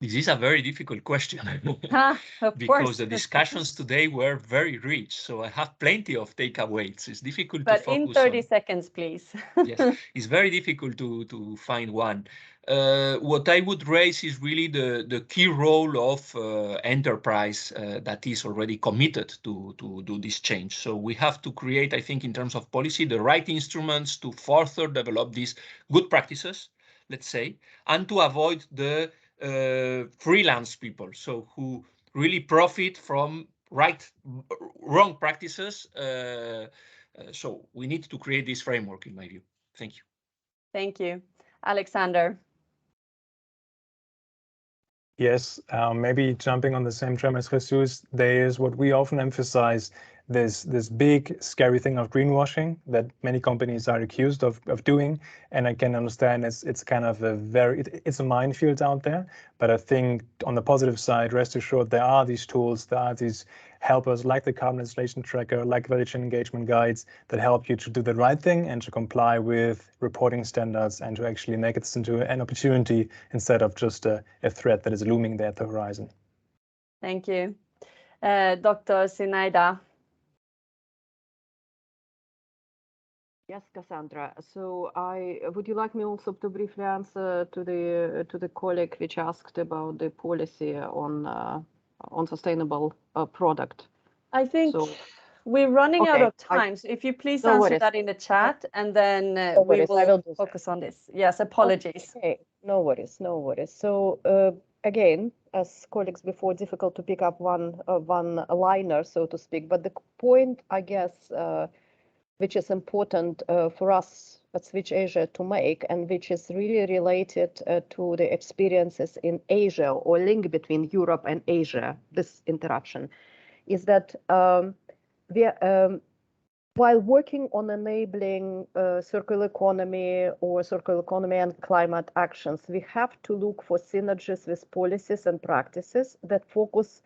This is a very difficult question because the discussions today were very rich. So I have plenty of takeaways. It's difficult to focus on. But in 30 seconds, please. Yes, it's very difficult to find one. What I would raise is really the key role of enterprise that is already committed to do this change. So we have to create, I think, in terms of policy, the right instruments to further develop these good practices, let's say, and to avoid the freelance people, so who really profit from wrong practices. So we need to create this framework, in my view. Thank you. Thank you. Alexander. Yes, maybe jumping on the same tram as Jesus, there is what we often emphasize, this big scary thing of greenwashing that many companies are accused of doing. And I can understand it's kind of it's a minefield out there. But I think on the positive side, rest assured, there are these tools, there are these helpers like the carbon legislation tracker, like value chain engagement guides that help you to do the right thing and to comply with reporting standards and to actually make it into an opportunity instead of just a threat that is looming there at the horizon. Thank you. Dr. Sinaida. Yes, Cassandra. So would you like me also to briefly answer to the colleague which asked about the policy on sustainable product? I think we're running out of time. So if you please answer that in the chat, and then we will focus on this. Yes, apologies. Okay, no worries. So again, as colleagues before, difficult to pick up one liner, so to speak. But the point, I guess, which is important for us at Switch Asia to make, and which is really related to the experiences in Asia or link between Europe and Asia, this interaction, is that while working on enabling circular economy and climate actions, we have to look for synergies with policies and practices that focus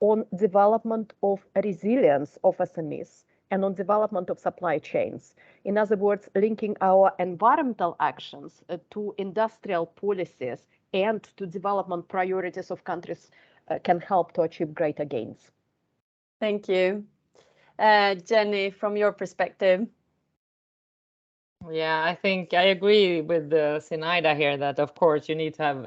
on development of resilience of SMEs and on development of supply chains. In other words, linking our environmental actions to industrial policies and to development priorities of countries can help to achieve greater gains. Thank you. Jenny, from your perspective. Yeah, I think I agree with Sinaida here that, of course, you need to have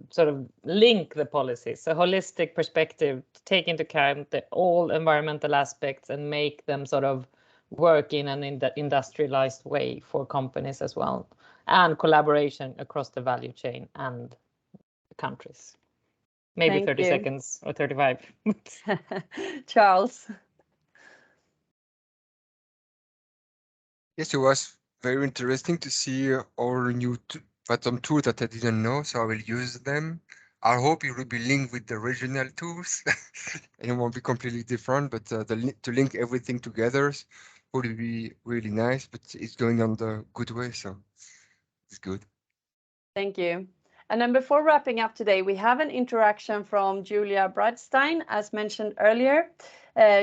sort of link the policies, a holistic perspective, to take into account all environmental aspects and make them sort of work in an industrialized way for companies as well, and collaboration across the value chain and countries. Maybe Thank 30 you. seconds or 35. Charles. Yes, it was very interesting to see all new some tools that I didn't know, so I will use them. I hope it will be linked with the regional tools, and it won't be completely different. But to link everything together would be really nice. But it's going on the good way, so it's good. Thank you. And then before wrapping up today, we have an interaction from Julia Bradstein, as mentioned earlier.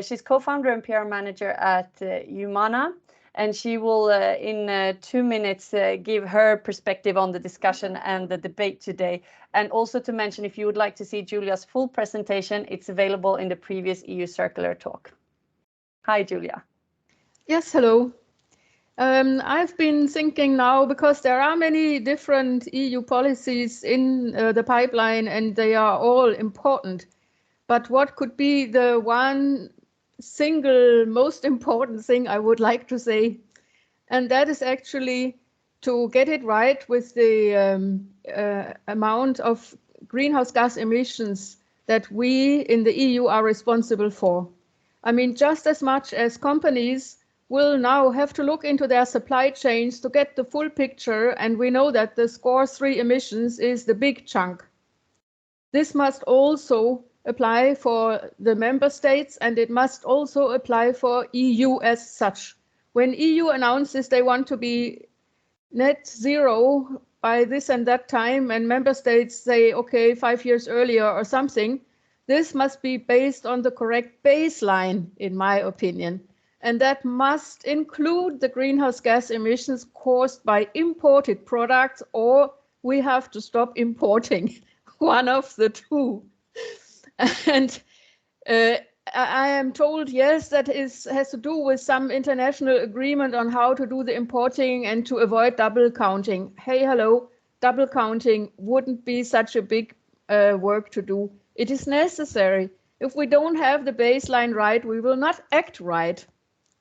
She's co-founder and PR manager at Humana, and she will, in 2 minutes, give her perspective on the discussion and the debate today. And also to mention, if you would like to see Julia's full presentation, it's available in the previous EU Circular talk. Hi, Julia. Yes, hello. I've been thinking now, because there are many different EU policies in the pipeline and they are all important. But what could be the one single most important thing I would like to say? And that is actually to get it right with the amount of greenhouse gas emissions that we in the EU are responsible for. I mean, just as much as companies will now have to look into their supply chains to get the full picture, and we know that the Score 3 emissions is the big chunk. This must also apply for the member states, and it must also apply for EU as such. When EU announces they want to be net zero by this and that time, and member states say, okay, 5 years earlier or something, this must be based on the correct baseline, in my opinion. And that must include the greenhouse gas emissions caused by imported products, or we have to stop importing. One of the two. And I am told, yes, that has to do with some international agreement on how to do the importing and to avoid double counting. Hey, hello, double counting wouldn't be such a big work to do. It is necessary. If we don't have the baseline right, we will not act right.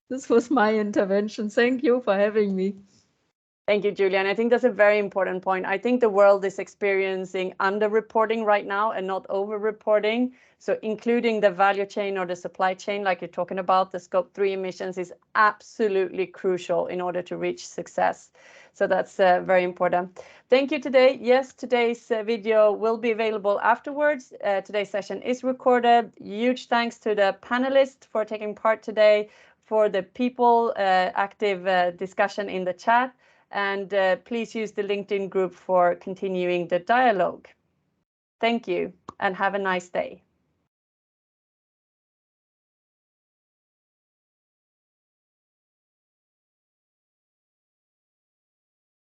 This was my intervention. Thank you for having me. Thank you, Julia. And I think that's a very important point. I think the world is experiencing under-reporting right now and not over-reporting. So including the value chain or the supply chain, like you're talking about, the Scope 3 emissions is absolutely crucial in order to reach success. So that's very important. Thank you today. Yes, today's video will be available afterwards. Today's session is recorded. Huge thanks to the panelists for taking part today, for the people, active discussion in the chat. And please use the LinkedIn group for continuing the dialogue. Thank you and have a nice day.